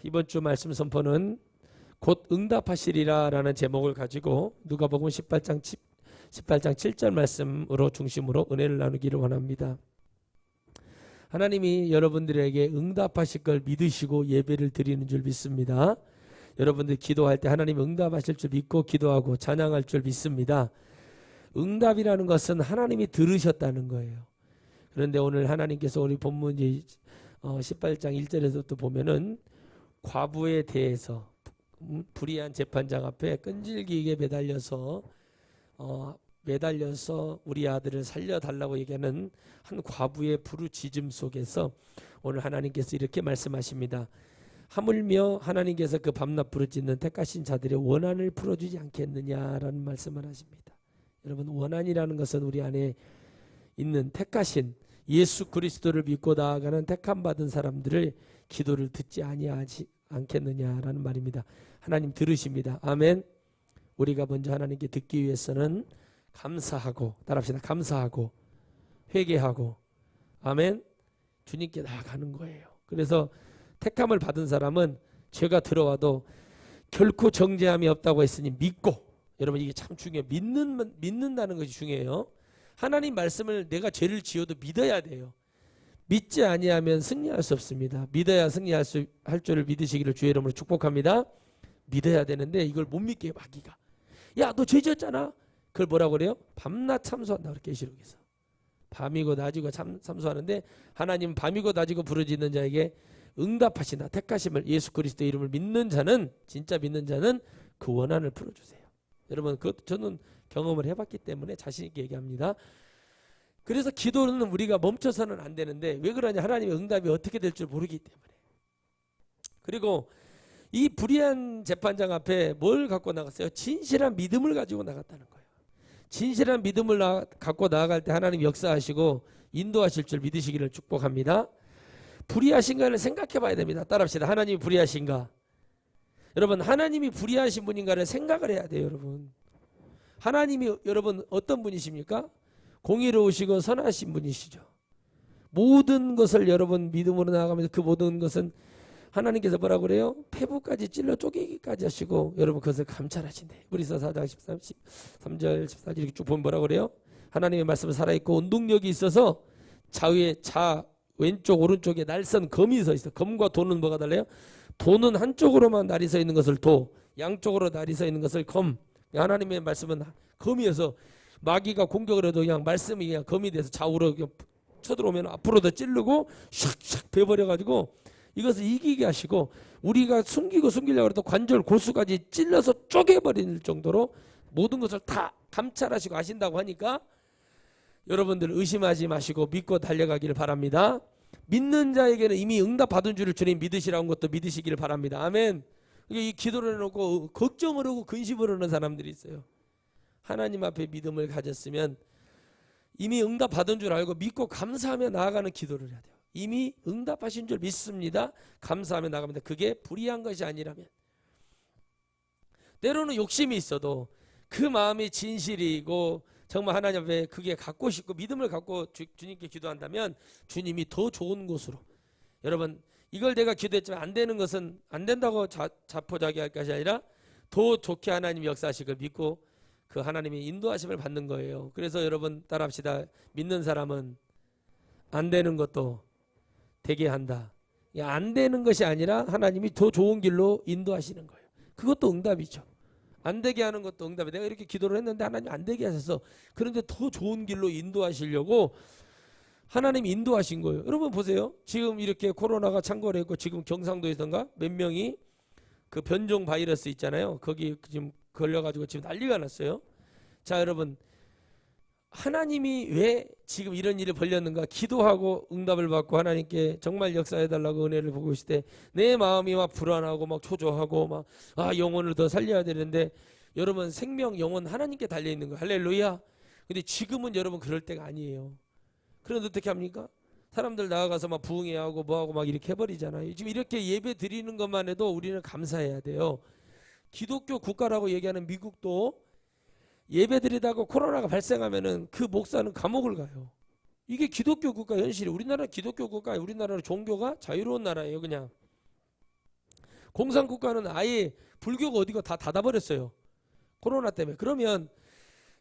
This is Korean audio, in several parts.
이번 주 말씀 선포는 곧 응답하시리라 라는 제목을 가지고 누가복음 18장 7절 말씀으로 중심으로 은혜를 나누기를 원합니다. 하나님이 여러분들에게 응답하실 걸 믿으시고 예배를 드리는 줄 믿습니다. 여러분들 기도할 때 하나님 응답하실 줄 믿고 기도하고 찬양할 줄 믿습니다. 응답이라는 것은 하나님이 들으셨다는 거예요. 그런데 오늘 하나님께서 우리 본문 18장 1절에서부터 보면은 과부에 대해서 불의한 재판장 앞에 끈질기게 매달려서 우리 아들을 살려달라고 얘기하는 한 과부의 부르짖음 속에서 오늘 하나님께서 이렇게 말씀하십니다. 하물며 하나님께서 그 밤낮 부르짖는 택하신 자들의 원한을 풀어주지 않겠느냐라는 말씀을 하십니다. 여러분, 원한이라는 것은 우리 안에 있는 택하신 예수 그리스도를 믿고 나아가는 택함 받은 사람들의 기도를 듣지 아니하지 않겠느냐라는 말입니다. 하나님 들으십니다. 아멘. 우리가 먼저 하나님께 듣기 위해서는 감사하고, 따라합시다. 감사하고 회개하고, 아멘, 주님께 나아가는 거예요. 그래서 택함을 받은 사람은 죄가 들어와도 결코 정죄함이 없다고 했으니 믿고, 여러분 이게 참 중요해요. 믿는다는 것이 중요해요. 하나님 말씀을 내가 죄를 지어도 믿어야 돼요. 믿지 아니하면 승리할 수 없습니다. 믿어야 승리할 줄을 믿으시기를 주의 이름으로 축복합니다. 믿어야 되는데 이걸 못 믿게 해, 마귀가. 야, 너 죄 지었잖아. 그걸 뭐라고 그래요? 밤낮 참소한다. 그렇게 계시록에서. 밤이고 낮이고 참소하는데 하나님은 밤이고 낮이고 부르짖는 자에게 응답하신다. 택하심을, 예수 그리스도의 이름을 믿는 자는, 진짜 믿는 자는 그 원한을 풀어주세요. 여러분, 그것도 저는 경험을 해봤기 때문에 자신 있게 얘기합니다. 그래서 기도는 우리가 멈춰서는 안 되는데 왜 그러냐? 하나님의 응답이 어떻게 될 줄 모르기 때문에. 그리고 이 불의한 재판장 앞에 뭘 갖고 나갔어요? 진실한 믿음을 가지고 나갔다는 거예요. 진실한 믿음을 갖고 나아갈 때 하나님 역사하시고 인도하실 줄 믿으시기를 축복합니다. 불의하신가를 생각해 봐야 됩니다. 따라합시다. 하나님이 불의하신가? 여러분, 하나님이 불의하신 분인가를 생각을 해야 돼요. 여러분, 하나님이 여러분 어떤 분이십니까? 공의로우시고 선하신 분이시죠. 모든 것을 여러분 믿음으로 나아가면서 그 모든 것은 하나님께서 뭐라고 그래요? 폐부까지 찔러 쪼개기까지 하시고 여러분 그것을 감찰하신대. 우리서 4장 13절 14절 이렇게 쭉 보면 뭐라고 그래요? 하나님의 말씀은 살아있고 운동력이 있어서 왼쪽 오른쪽에 날선 검이 서 있어. 검과 도는 뭐가 달라요? 도는 한쪽으로만 날이 서 있는 것을 도, 양쪽으로 날이 서 있는 것을 검. 하나님의 말씀은 검이어서 마귀가 공격을 해도 그냥 말씀이 그냥 검이 돼서 좌우로 쳐들어오면 앞으로 더 찌르고 샥샥 베버려가지고 이것을 이기게 하시고, 우리가 숨기려고 해도 관절 골수까지 찔러서 쪼개버릴 정도로 모든 것을 다 감찰하시고 아신다고 하니까 여러분들 의심하지 마시고 믿고 달려가기를 바랍니다. 믿는 자에게는 이미 응답 받은 줄을 주님 믿으시라는 것도 믿으시기를 바랍니다. 아멘. 이 기도를 해놓고 걱정을 하고 근심을 하는 사람들이 있어요. 하나님 앞에 믿음을 가졌으면 이미 응답 받은 줄 알고 믿고 감사하며 나아가는 기도를 해야 돼요. 이미 응답하신 줄 믿습니다. 감사하며 나갑니다. 그게 불의한 것이 아니라면. 때로는 욕심이 있어도 그 마음이 진실이고 정말 하나님 앞에 그게 갖고 싶고 믿음을 갖고 주님께 기도한다면 주님이 더 좋은 곳으로, 여러분 이걸 내가 기도했지만 안 되는 것은 안 된다고 자포자기할 것이 아니라 더 좋게 하나님 역사하실 걸 믿고 그 하나님의 인도하심을 받는 거예요. 그래서 여러분 따라합시다. 믿는 사람은 안 되는 것도 되게 한다. 안 되는 것이 아니라 하나님이 더 좋은 길로 인도하시는 거예요. 그것도 응답이죠. 안 되게 하는 것도 응답이에요. 내가 이렇게 기도를 했는데 하나님 안 되게 하셔서, 그런데 더 좋은 길로 인도하시려고 하나님이 인도하신 거예요. 여러분 보세요. 지금 이렇게 코로나가 창궐해 있고 지금 경상도에서인가 몇 명이 그 변종 바이러스 있잖아요. 거기 지금 걸려가지고 지금 난리가 났어요. 자, 여러분 하나님이 왜 지금 이런 일이 벌렸는가? 기도하고 응답을 받고 하나님께 정말 역사해달라고 은혜를 보고 있을 때 내 마음이 막 불안하고 막 초조하고 막 영혼을 더 살려야 되는데, 여러분 생명 영혼 하나님께 달려있는 거예요. 할렐루야. 근데 지금은 여러분 그럴 때가 아니에요. 그런데 어떻게 합니까? 사람들 나아가서 막 부흥회하고 뭐하고 막 이렇게 해버리잖아요. 지금 이렇게 예배 드리는 것만 해도 우리는 감사해야 돼요. 기독교 국가라고 얘기하는 미국도 예배 드리다가 코로나가 발생하면은 그 목사는 감옥을 가요. 이게 기독교 국가 현실이. 우리나라 기독교 국가, 우리나라 종교가 자유로운 나라예요. 그냥 공산국가는 아예 불교가 어디가 다 닫아버렸어요. 코로나 때문에. 그러면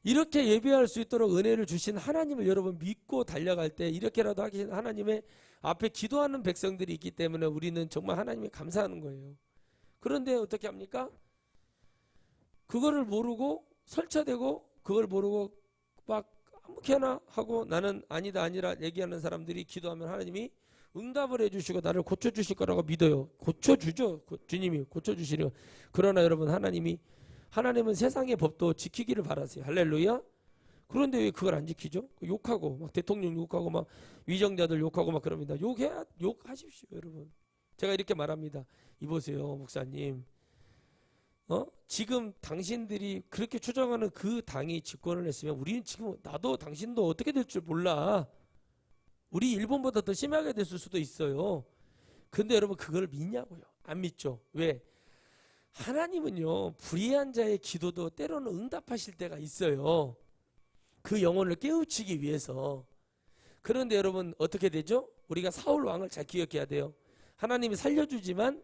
이렇게 예배할 수 있도록 은혜를 주신 하나님을 여러분 믿고 달려갈 때 이렇게라도 하신 하나님의 앞에 기도하는 백성들이 있기 때문에 우리는 정말 하나님이 감사하는 거예요. 그런데 어떻게 합니까? 그거를 모르고 설쳐대고 그걸 모르고 막 아무렇게나 하고 나는 아니다 아니라 얘기하는 사람들이 기도하면 하나님이 응답을 해주시고 나를 고쳐주실 거라고 믿어요. 고쳐주죠. 주님이 고쳐주시려. 그러나 여러분 하나님은 세상의 법도 지키기를 바라세요. 할렐루야. 그런데 왜 그걸 안 지키죠? 욕하고 막 대통령 욕하고 막 위정자들 욕하고 막 그럽니다. 욕하십시오 여러분. 제가 이렇게 말합니다. 이보세요 목사님. 지금 당신들이 그렇게 추정하는 그 당이 집권을 했으면 우리는 지금 나도 당신도 어떻게 될 줄 몰라. 우리 일본보다 더 심하게 됐을 수도 있어요. 근데 여러분 그걸 믿냐고요? 안 믿죠. 왜? 하나님은요 불의한 자의 기도도 때로는 응답하실 때가 있어요. 그 영혼을 깨우치기 위해서. 그런데 여러분 어떻게 되죠? 우리가 사울 왕을 잘 기억해야 돼요. 하나님이 살려주지만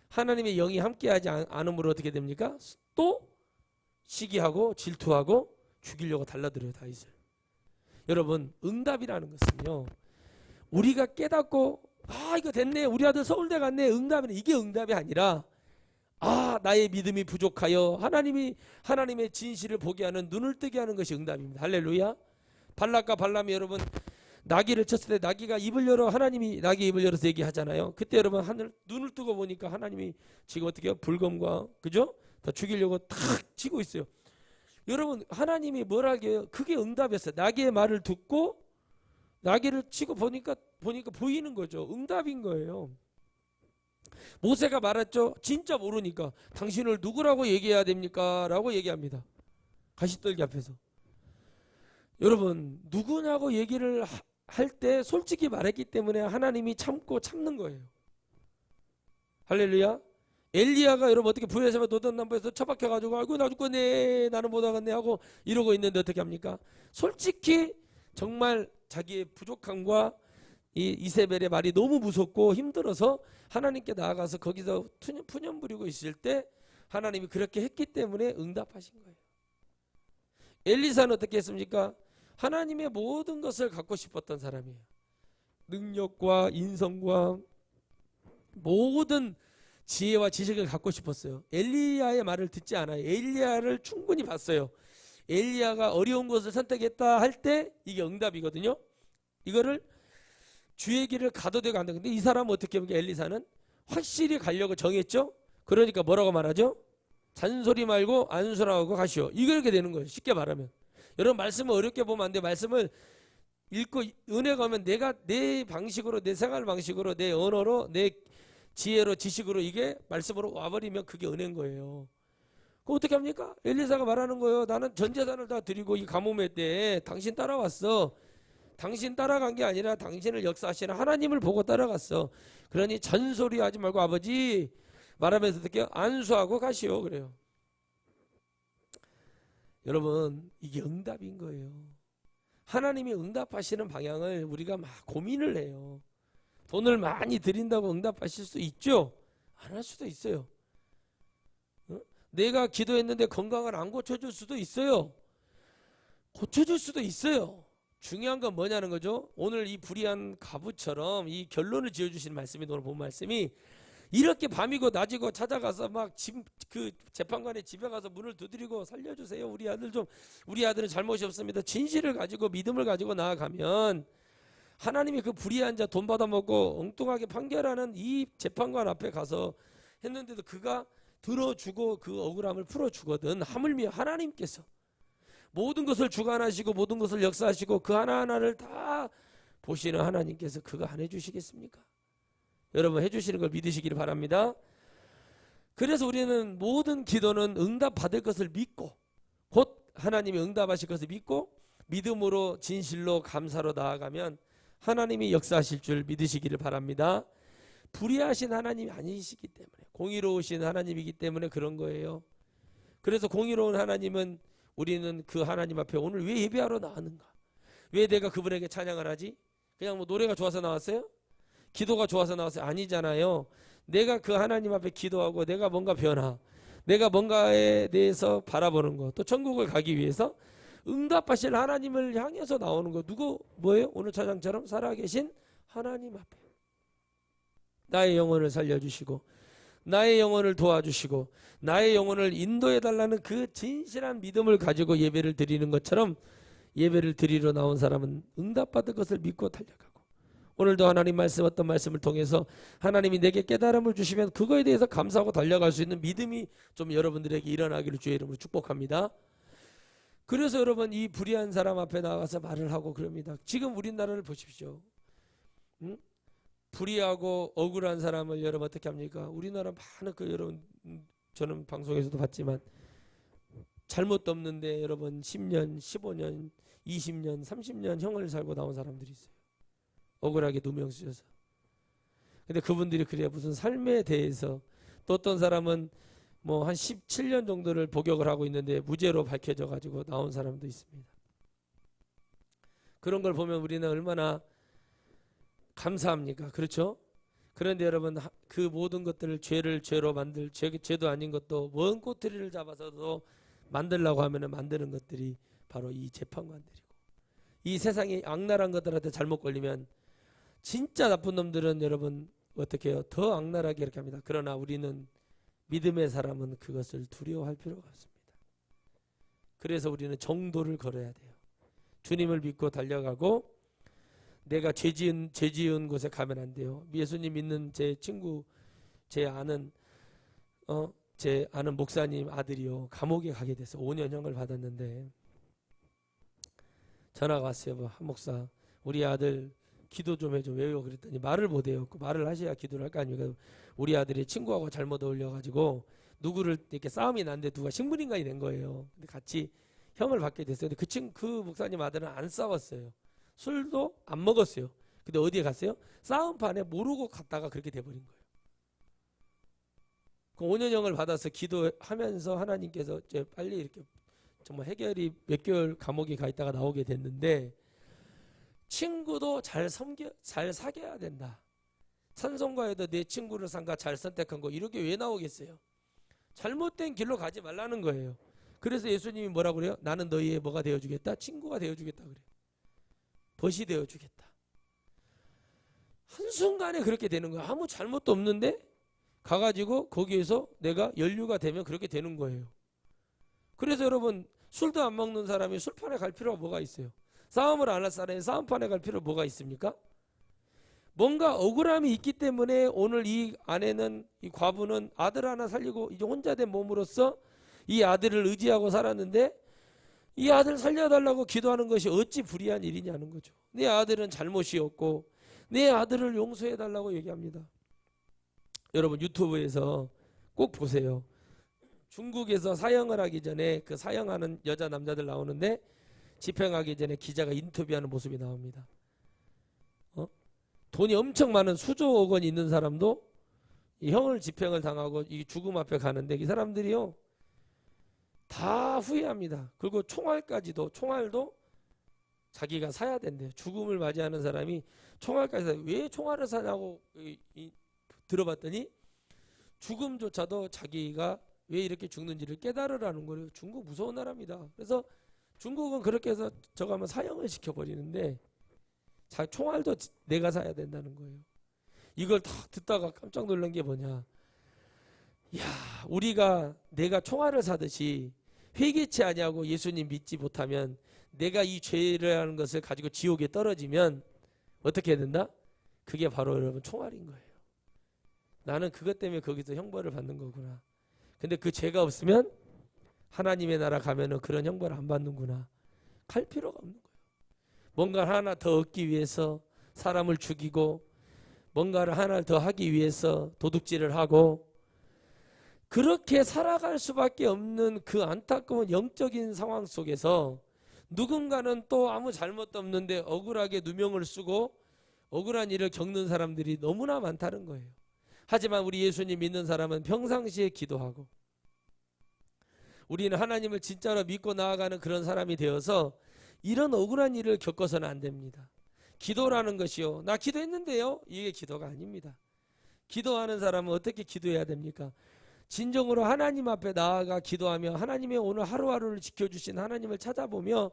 하나님의 영이 함께하지 않으므로 어떻게 됩니까? 또 시기하고 질투하고 죽이려고 달라들어요 다윗을. 여러분 응답이라는 것은요 우리가 깨닫고 이거 됐네 우리 아들 서울대 갔네 응답이네. 이게 응답이 아니라 나의 믿음이 부족하여 하나님의 진실을 보게 하는 눈을 뜨게 하는 것이 응답입니다. 할렐루야. 발락과 발람이 여러분 나귀를 쳤을 때 나귀가 입을 열어 하나님이 나귀 입을 열어서 얘기하잖아요. 그때 여러분 눈을 뜨고 보니까 하나님이 지금 어떻게 해요? 불검과 그죠? 다 죽이려고 탁 치고 있어요. 여러분 하나님이 뭐라 해요? 그게 응답이었어요. 나귀의 말을 듣고 나귀를 치고 보니까 보이는 거죠. 응답인 거예요. 모세가 말했죠. 진짜 모르니까 당신을 누구라고 얘기해야 됩니까? 라고 얘기합니다. 가시떨기 앞에서. 여러분 누구냐고 얘기를 할 때 솔직히 말했기 때문에 하나님이 참는 거예요. 할렐루야. 엘리야가 여러분 어떻게 부에서 노던나무에서 처박혀가지고 아이고 나 죽겠네 나는 못하겠네 하고 이러고 있는데 어떻게 합니까? 솔직히 정말 자기의 부족함과 이 이세벨의 말이 너무 무섭고 힘들어서 하나님께 나아가서 거기서 푸념 부리고 있을 때 하나님이 그렇게 했기 때문에 응답하신 거예요. 엘리사는 어떻게 했습니까? 하나님의 모든 것을 갖고 싶었던 사람이에요. 능력과 인성과 모든 지혜와 지식을 갖고 싶었어요. 엘리야의 말을 듣지 않아요. 엘리야를 충분히 봤어요. 엘리야가 어려운 것을 선택했다 할 때 이게 응답이거든요. 이거를 주의 길을 가도 되고 안 되고. 근데 이 사람은 어떻게 보면 엘리사는 확실히 가려고 정했죠. 그러니까 뭐라고 말하죠? 잔소리 말고 안수라고 가시오. 이렇게 되는 거예요. 쉽게 말하면. 여러분 말씀을 어렵게 보면 안 돼요. 말씀을 읽고 은혜가 오면 내가 내 방식으로 내 생활 방식으로 내 언어로 내 지혜로 지식으로 이게 말씀으로 와버리면 그게 은혜인 거예요. 그거 어떻게 합니까? 엘리사가 말하는 거예요. 나는 전 재산을 다 드리고 이 가뭄의 때에 당신 따라왔어. 당신 따라간 게 아니라 당신을 역사하시는 하나님을 보고 따라갔어. 그러니 잔소리 하지 말고 아버지 말하면서 어떻게 안수하고 가시오 그래요. 여러분 이게 응답인 거예요. 하나님이 응답하시는 방향을 우리가 막 고민을 해요. 돈을 많이 드린다고 응답하실 수 있죠? 안 할 수도 있어요. 내가 기도했는데 건강을 안 고쳐줄 수도 있어요. 고쳐줄 수도 있어요. 중요한 건 뭐냐는 거죠. 오늘 이 불의한 가부처럼 이 결론을 지어주시는 말씀이 오늘 본 말씀이 이렇게 밤이고 낮이고 찾아가서 막 그 재판관의 집에 가서 문을 두드리고 살려주세요. 우리 아들은 잘못이 없습니다. 진실을 가지고 믿음을 가지고 나아가면 하나님이 그 불의한 자 돈 받아먹고 엉뚱하게 판결하는 이 재판관 앞에 가서 했는데도 그가 들어주고 그 억울함을 풀어주거든. 하물며 하나님께서 모든 것을 주관하시고 모든 것을 역사하시고 그 하나하나를 다 보시는 하나님께서 그거 안 해주시겠습니까? 여러분 해주시는 걸 믿으시기를 바랍니다. 그래서 우리는 모든 기도는 응답받을 것을 믿고 곧 하나님이 응답하실 것을 믿고 믿음으로 진실로 감사로 나아가면 하나님이 역사하실 줄 믿으시기를 바랍니다. 불의하신 하나님이 아니시기 때문에 공의로우신 하나님이기 때문에 그런 거예요. 그래서 공의로운 하나님은 우리는 그 하나님 앞에 오늘 왜 예배하러 나왔는가? 왜 내가 그분에게 찬양을 하지? 그냥 뭐 노래가 좋아서 나왔어요? 기도가 좋아서 나왔어요? 아니잖아요. 내가 그 하나님 앞에 기도하고 내가 뭔가 변화, 내가 뭔가에 대해서 바라보는 거, 또 천국을 가기 위해서 응답하실 하나님을 향해서 나오는 거. 누구 뭐예요? 오늘 차장처럼 살아계신 하나님 앞에 나의 영혼을 살려주시고 나의 영혼을 도와주시고 나의 영혼을 인도해 달라는 그 진실한 믿음을 가지고 예배를 드리는 것처럼 예배를 드리러 나온 사람은 응답받을 것을 믿고 달려가고, 오늘도 하나님 말씀, 어떤 말씀을 통해서 하나님이 내게 깨달음을 주시면 그거에 대해서 감사하고 달려갈 수 있는 믿음이 좀 여러분들에게 일어나기를 주의 이름으로 축복합니다. 그래서 여러분, 이 불의한 사람 앞에 나가서 말을 하고 그럽니다. 지금 우리나라를 보십시오. 응? 불의하고 억울한 사람을 여러분 어떻게 합니까? 우리나라 많은 그 여러분, 저는 방송에서도 봤지만 잘못도 없는데 여러분 10년, 15년, 20년, 30년 형을 살고 나온 사람들이 있어요. 억울하게 누명 쓰여서. 근데 그분들이 그래야 무슨 삶에 대해서, 또 어떤 사람은 뭐 한 17년 정도를 복역을 하고 있는데 무죄로 밝혀져 가지고 나온 사람도 있습니다. 그런 걸 보면 우리는 얼마나 감사합니까? 그렇죠? 그런데 여러분, 그 모든 것들을 죄를 죄로 만들, 죄도 아닌 것도 먼 꼬투리를 잡아서도 만들려고 하면 만드는 것들이 바로 이 재판관들이고, 이 세상에 악랄한 것들한테 잘못 걸리면 진짜 나쁜 놈들은 여러분 어떻게 해요? 더 악랄하게 이렇게 합니다. 그러나 우리는 믿음의 사람은 그것을 두려워할 필요가 없습니다. 그래서 우리는 정도를 걸어야 돼요. 주님을 믿고 달려가고, 내가 죄 지은 곳에 가면 안 돼요. 예수님 믿는 제 친구, 제 아는 목사님 아들이요, 감옥에 가게 돼서 5년형을 받았는데 전화가 왔어요. 한 목사, 우리 아들 기도 좀 해줘. 왜요? 그랬더니 말을 못해요. 말을 하셔야 기도를 할 거 아닙니까? 우리 아들이 친구하고 잘못 어울려가지고 누구를 이렇게 싸움이 났는데 누가 식물인간이 된 거예요. 근데 같이 형을 받게 됐어요. 근데 그 목사님 아들은 안 싸웠어요. 술도 안 먹었어요. 근데 어디에 갔어요? 싸움판에 모르고 갔다가 그렇게 돼버린 거예요. 그 5년형을 받아서 기도하면서 하나님께서 빨리 이렇게 정말 해결이 몇 개월 감옥에 가 있다가 나오게 됐는데, 친구도 잘 사귀어야 된다. 찬송가에도 내 친구를 삼가 잘 선택한 거, 이렇게 왜 나오겠어요? 잘못된 길로 가지 말라는 거예요. 그래서 예수님이 뭐라고 그래요? 나는 너희의 뭐가 되어주겠다? 친구가 되어주겠다 그래요. 벗이 되어주겠다. 한순간에 그렇게 되는 거예요. 아무 잘못도 없는데 가가지고 거기에서 내가 연류가 되면 그렇게 되는 거예요. 그래서 여러분, 술도 안 먹는 사람이 술판에 갈 필요가 뭐가 있어요? 싸움을 안 할 사람이 싸움판에 갈 필요가 뭐가 있습니까? 뭔가 억울함이 있기 때문에 오늘 이 아내는, 이 과부는 아들 하나 살리고 이제 혼자 된 몸으로써 이 아들을 의지하고 살았는데, 이 아들 살려달라고 기도하는 것이 어찌 불의한 일이냐는 거죠. 내 아들은 잘못이었고 내 아들을 용서해달라고 얘기합니다. 여러분, 유튜브에서 꼭 보세요. 중국에서 사형을 하기 전에 그 사형하는 여자 남자들 나오는데, 집행하기 전에 기자가 인터뷰하는 모습이 나옵니다. 돈이 엄청 많은 수조억 원 있는 사람도 이 형을 집행을 당하고 이 죽음 앞에 가는데, 이 사람들이요 다 후회합니다. 그리고 총알도 자기가 사야 된대요. 죽음을 맞이하는 사람이 총알까지 사요. 왜 총알을 사냐고 들어봤더니 죽음조차도 자기가 왜 이렇게 죽는지를 깨달으라는 거예요. 중국 무서운 나라입니다. 그래서 중국은 그렇게 해서 저거 하면 사형을 시켜버리는데, 총알도 내가 사야 된다는 거예요. 이걸 딱 듣다가 깜짝 놀란 게 뭐냐. 내가 총알을 사듯이 회개치 아니하고 예수님 믿지 못하면, 내가 이 죄라는 것을 가지고 지옥에 떨어지면 어떻게 해야 된다? 그게 바로 여러분 총알인 거예요. 나는 그것 때문에 거기서 형벌을 받는 거구나. 근데 그 죄가 없으면 하나님의 나라 가면은 그런 형벌을 안 받는구나. 갈 필요가 없는 거예요. 뭔가를 하나 더 얻기 위해서 사람을 죽이고, 뭔가를 하나 더 하기 위해서 도둑질을 하고, 그렇게 살아갈 수밖에 없는 그 안타까운 영적인 상황 속에서 누군가는 또 아무 잘못도 없는데 억울하게 누명을 쓰고 억울한 일을 겪는 사람들이 너무나 많다는 거예요. 하지만 우리 예수님 믿는 사람은 평상시에 기도하고, 우리는 하나님을 진짜로 믿고 나아가는 그런 사람이 되어서 이런 억울한 일을 겪어서는 안 됩니다. 기도라는 것이요, 나 기도했는데요, 이게 기도가 아닙니다. 기도하는 사람은 어떻게 기도해야 됩니까? 진정으로 하나님 앞에 나아가 기도하며 하나님의 오늘 하루하루를 지켜주신 하나님을 찾아보며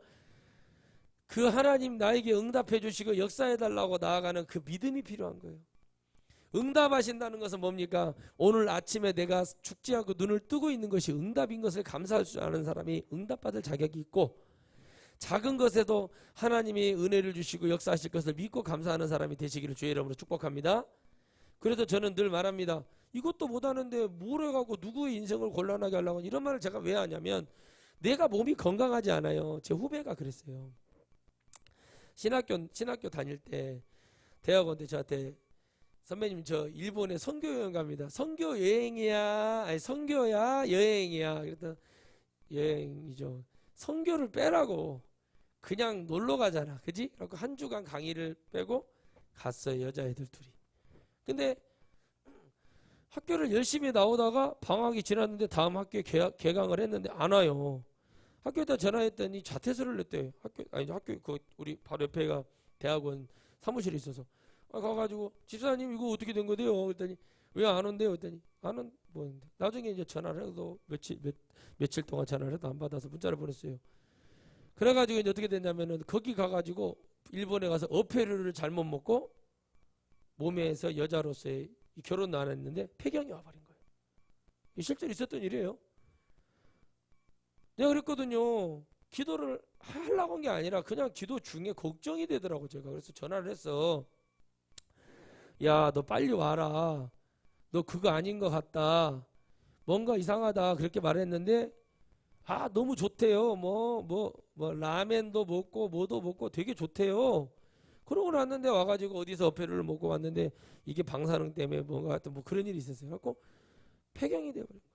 그 하나님 나에게 응답해 주시고 역사해 달라고 나아가는 그 믿음이 필요한 거예요. 응답하신다는 것은 뭡니까? 오늘 아침에 내가 죽지 않고 눈을 뜨고 있는 것이 응답인 것을 감사할 줄 아는 사람이 응답받을 자격이 있고, 작은 것에도 하나님이 은혜를 주시고 역사하실 것을 믿고 감사하는 사람이 되시기를 주의 이름으로 축복합니다. 그래서 저는 늘 말합니다. 이것도 못하는데 뭘 해가고 누구의 인생을 곤란하게 하려고, 이런 말을 제가 왜 하냐면 내가 몸이 건강하지 않아요. 제 후배가 그랬어요. 신학교 다닐 때 대학원 때 저한테 선배님 저 일본에 선교 여행 갑니다. 선교 여행이야? 아니 선교야? 여행이야? 그랬더니 여행이죠. 선교를 빼라고. 그냥 놀러 가잖아. 그지? 그래서 한 주간 강의를 빼고 갔어요. 여자애들 둘이. 근데 학교를 열심히 나오다가 방학이 지났는데 다음 학교에 개강을 했는데 안 와요. 학교에다 전화했더니 자퇴서를 냈대요. 학교 그 우리 바로 옆에가 대학원 사무실에 있어서 가가지고 집사님 이거 어떻게 된 거대요? 그랬더니 왜 안 온대요? 그랬더니 안 온 뭐는데 나중에 이제 전화를 해도 며칠 동안 전화를 해도 안 받아서 문자를 보냈어요. 그래가지고 이제 어떻게 됐냐면은 거기 가가지고 일본에 가서 어패류를 잘못 먹고 몸에서 여자로서의 결혼도 안 했는데 폐경이 와버린 거예요. 실제로 있었던 일이에요. 내가 그랬거든요. 기도를 하려고 한 게 아니라 그냥 기도 중에 걱정이 되더라고 제가. 그래서 전화를 했어. 야, 너 빨리 와라. 너 그거 아닌 것 같다. 뭔가 이상하다. 그렇게 말했는데 너무 좋대요. 라멘도 먹고 뭐도 먹고 되게 좋대요. 그러고 났는데 와가지고 어디서 어패류를 먹고 왔는데 이게 방사능 때문에 뭔가 하여튼 뭐 그런 일이 있었어요. 그래갖고 폐경이 돼버린 거예요.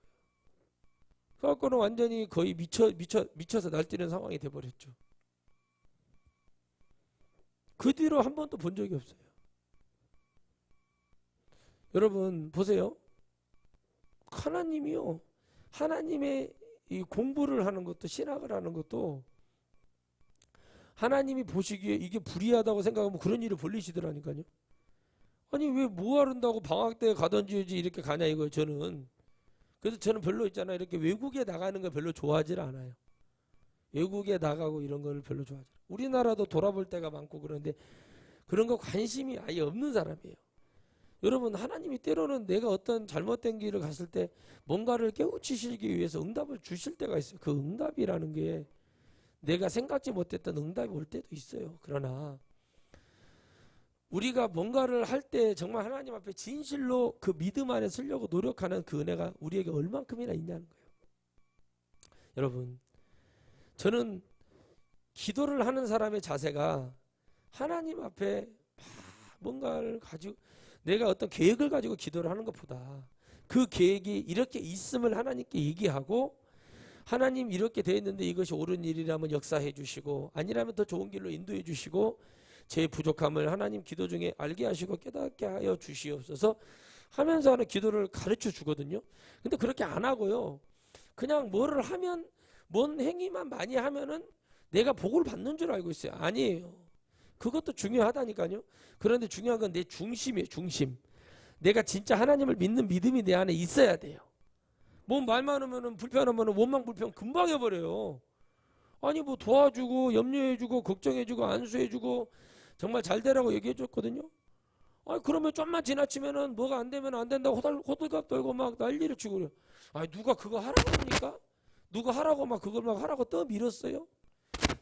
그래갖고는 완전히 거의 미쳐서 날뛰는 상황이 돼버렸죠. 그 뒤로 한 번도 본 적이 없어요. 여러분 보세요. 하나님이요. 하나님의 이 공부를 하는 것도 신학을 하는 것도 하나님이 보시기에 이게 불의하다고 생각하면 그런 일을 벌리시더라니까요. 아니 왜 뭐 하른다고 방학 때 가던지 이렇게 가냐 이거예요. 저는. 그래서 저는 별로 있잖아요. 이렇게 외국에 나가는 거 별로 좋아하지 않아요. 외국에 나가고 이런 걸 별로 좋아하지 않아요. 우리나라도 돌아볼 때가 많고 그런데 그런 거 관심이 아예 없는 사람이에요. 여러분 하나님이 때로는 내가 어떤 잘못된 길을 갔을 때 뭔가를 깨우치시기 위해서 응답을 주실 때가 있어요. 그 응답이라는 게 내가 생각지 못했던 응답이 올 때도 있어요. 그러나 우리가 뭔가를 할 때 정말 하나님 앞에 진실로 그 믿음 안에 서려고 노력하는 그 은혜가 우리에게 얼만큼이나 있냐는 거예요. 여러분 저는 기도를 하는 사람의 자세가 하나님 앞에 뭔가를 가지고 내가 어떤 계획을 가지고 기도를 하는 것보다 그 계획이 이렇게 있음을 하나님께 얘기하고 하나님 이렇게 되어 있는데 이것이 옳은 일이라면 역사해 주시고 아니라면 더 좋은 길로 인도해 주시고 제 부족함을 하나님 기도 중에 알게 하시고 깨닫게 하여 주시옵소서 하면서 하는 기도를 가르쳐 주거든요. 근데 그렇게 안 하고요. 그냥 뭐를 하면 뭔 행위만 많이 하면은 내가 복을 받는 줄 알고 있어요. 아니에요. 그것도 중요하다니까요. 그런데 중요한 건 내 중심이에요. 중심. 내가 진짜 하나님을 믿는 믿음이 내 안에 있어야 돼요. 뭐 말 많으면은 불편하면은 원망 불평 금방 해버려요. 아니 뭐 도와주고 염려해주고 걱정해주고 안수해주고 정말 잘 되라고 얘기해줬거든요. 아니 그러면 좀만 지나치면은 뭐가 안 되면 안 된다고 호들갑 떨고 막 난리를 치고 그래요. 아니 누가 그거 하라고 합니까? 누가 하라고 막 그걸 막 하라고 떠밀었어요?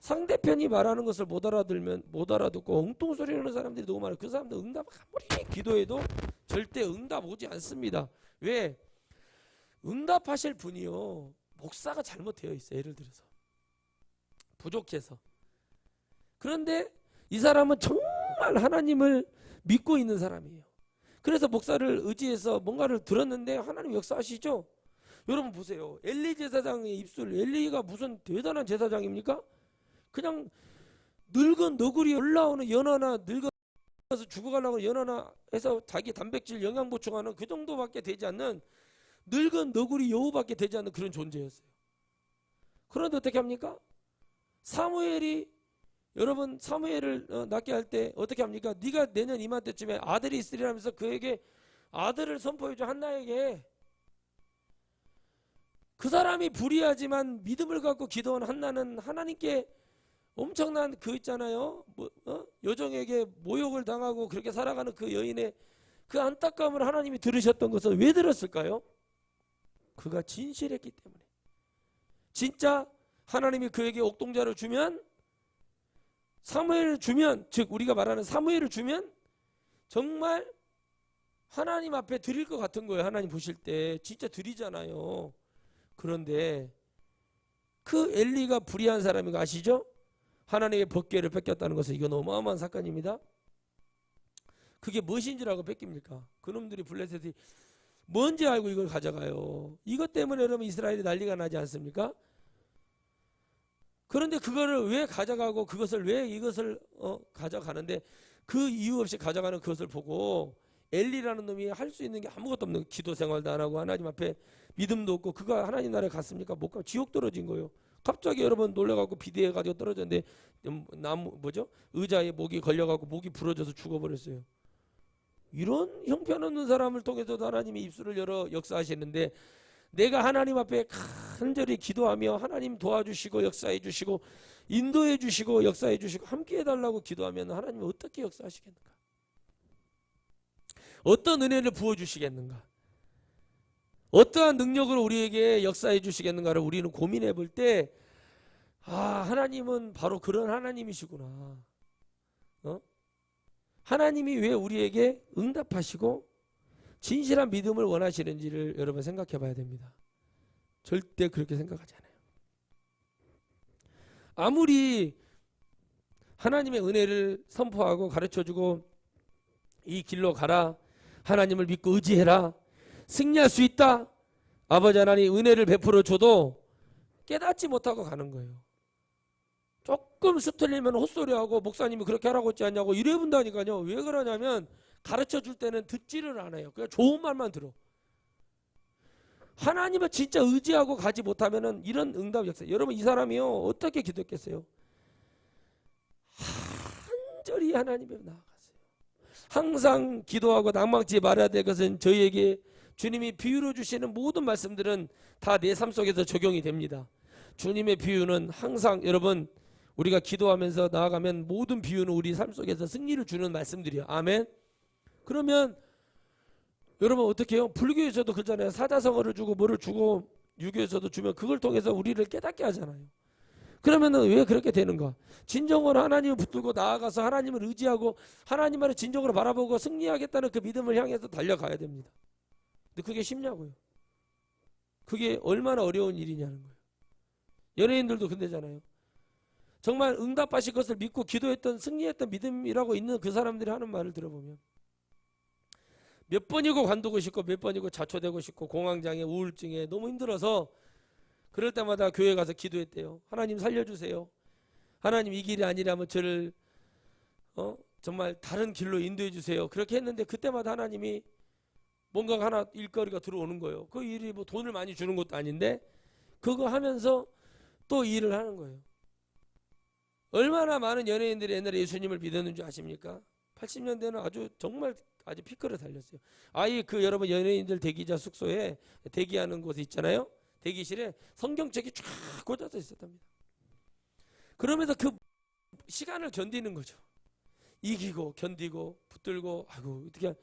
상대편이 말하는 것을 못 알아듣고 엉뚱소리 하는 사람들이 너무 많아요. 그 사람들 응답 아무리 기도해도 절대 응답 오지 않습니다. 왜? 응답하실 분이요. 목사가 잘못되어 있어요. 예를 들어서. 부족해서. 그런데 이 사람은 정말 하나님을 믿고 있는 사람이에요. 그래서 목사를 의지해서 뭔가를 들었는데 하나님 역사하시죠? 여러분 보세요. 엘리 제사장의 입술, 엘리가 무슨 대단한 제사장입니까? 그냥 늙은 너구리 올라오는 연하나 늙어서 죽어가려고 연하나 해서 자기 단백질 영양 보충하는 그 정도밖에 되지 않는 늙은 너구리 여우밖에 되지 않는 그런 존재였어요. 그런데 어떻게 합니까? 사무엘이 여러분 사무엘을 낳게 할 때 어떻게 합니까? 네가 내년 이맘때쯤에 아들이 있으리라면서 그에게 아들을 선포해줘. 한나에게. 그 사람이 불의하지만 믿음을 갖고 기도한 한나는 하나님께 엄청난 그 있잖아요. 여종에게 모욕을 당하고 그렇게 살아가는 그 여인의 그 안타까움을 하나님이 들으셨던 것은 왜 들었을까요? 그가 진실했기 때문에. 진짜 하나님이 그에게 옥동자를 주면, 사무엘을 주면, 즉 우리가 말하는 사무엘을 주면 정말 하나님 앞에 드릴 것 같은 거예요. 하나님 보실 때 진짜 드리잖아요. 그런데 그 엘리가 불의한 사람인 거 아시죠? 하나님의 법궤를 뺏겼다는 것은 이건 어마어마한 사건입니다. 그게 무엇인지라고 뺏깁니까? 그놈들이 블레셋이 뭔지 알고 이걸 가져가요. 이것 때문에 여러분 이스라엘이 난리가 나지 않습니까? 그런데 그거를 왜 가져가고 그것을 왜 이것을 가져가는데 그 이유 없이 가져가는 그것을 보고 엘리라는 놈이 할 수 있는 게 아무것도 없는, 기도 생활도 안 하고 하나님 앞에 믿음도 없고, 그가 하나님 나라에 갔습니까? 못 가. 지옥 떨어진 거예요. 갑자기 여러분 놀래갖고 비대해가지고 떨어졌는데 나무 의자에 목이 걸려갖고 목이 부러져서 죽어버렸어요. 이런 형편없는 사람을 통해서도 하나님이 입술을 열어 역사하시는데, 내가 하나님 앞에 간절히 기도하며 하나님 도와주시고 역사해 주시고 인도해 주시고 역사해 주시고 함께 해달라고 기도하면 하나님이 어떻게 역사하시겠는가? 어떤 은혜를 부어주시겠는가? 어떠한 능력으로 우리에게 역사해 주시겠는가를 우리는 고민해 볼 때, 하나님은 바로 그런 하나님이시구나. 하나님이 왜 우리에게 응답하시고 진실한 믿음을 원하시는지를 여러분 생각해 봐야 됩니다. 절대 그렇게 생각하지 않아요. 아무리 하나님의 은혜를 선포하고 가르쳐주고 이 길로 가라, 하나님을 믿고 의지해라, 승리할 수 있다, 아버지 하나님 은혜를 베풀어 줘도 깨닫지 못하고 가는 거예요. 조금 수틀리면 헛소리하고 목사님이 그렇게 하라고 했지 않냐고 이래 본다니까요. 왜 그러냐면 가르쳐 줄 때는 듣지를 않아요. 그냥 좋은 말만 들어. 하나님을 진짜 의지하고 가지 못하면은 이런 응답이 없어요. 여러분 이 사람이요 어떻게 기도했겠어요? 간절히 하나님에 나아갔어요. 항상 기도하고 낭망치 말아야 될 것은, 저희에게 주님이 비유로 주시는 모든 말씀들은 다 내 삶 속에서 적용이 됩니다. 주님의 비유는 항상 여러분 우리가 기도하면서 나아가면 모든 비유는 우리 삶 속에서 승리를 주는 말씀들이에요. 아멘. 그러면 여러분 어떻게 해요? 불교에서도 그러잖아요. 사자성어를 주고 뭐를 주고 유교에서도 주면 그걸 통해서 우리를 깨닫게 하잖아요. 그러면은 왜 그렇게 되는가? 진정으로 하나님을 붙들고 나아가서 하나님을 의지하고 하나님만을 진정으로 바라보고 승리하겠다는 그 믿음을 향해서 달려가야 됩니다. 근데 그게 쉽냐고요? 그게 얼마나 어려운 일이냐는 거예요. 연예인들도 그러잖아요. 정말 응답하실 것을 믿고 기도했던 승리했던 믿음이라고 있는 그 사람들이 하는 말을 들어보면 몇 번이고 관두고 싶고 몇 번이고 자초되고 싶고 공황장애 우울증에 너무 힘들어서 그럴 때마다 교회 가서 기도했대요. 하나님 살려주세요. 하나님 이 길이 아니라면 저를 정말 다른 길로 인도해 주세요. 그렇게 했는데 그때마다 하나님이 뭔가 하나 일거리가 들어오는 거예요. 그 일이 뭐 돈을 많이 주는 것도 아닌데 그거 하면서 또 일을 하는 거예요. 얼마나 많은 연예인들이 옛날에 예수님을 믿었는 줄 아십니까? 80년대는 정말 아주 피크를 달렸어요. 아예 그 여러분 연예인들 대기자 숙소에 대기하는 곳이 있잖아요. 대기실에 성경책이 쫙 꽂아져 있었답니다. 그러면서 그 시간을 견디는 거죠. 이기고 견디고 붙들고 어떻게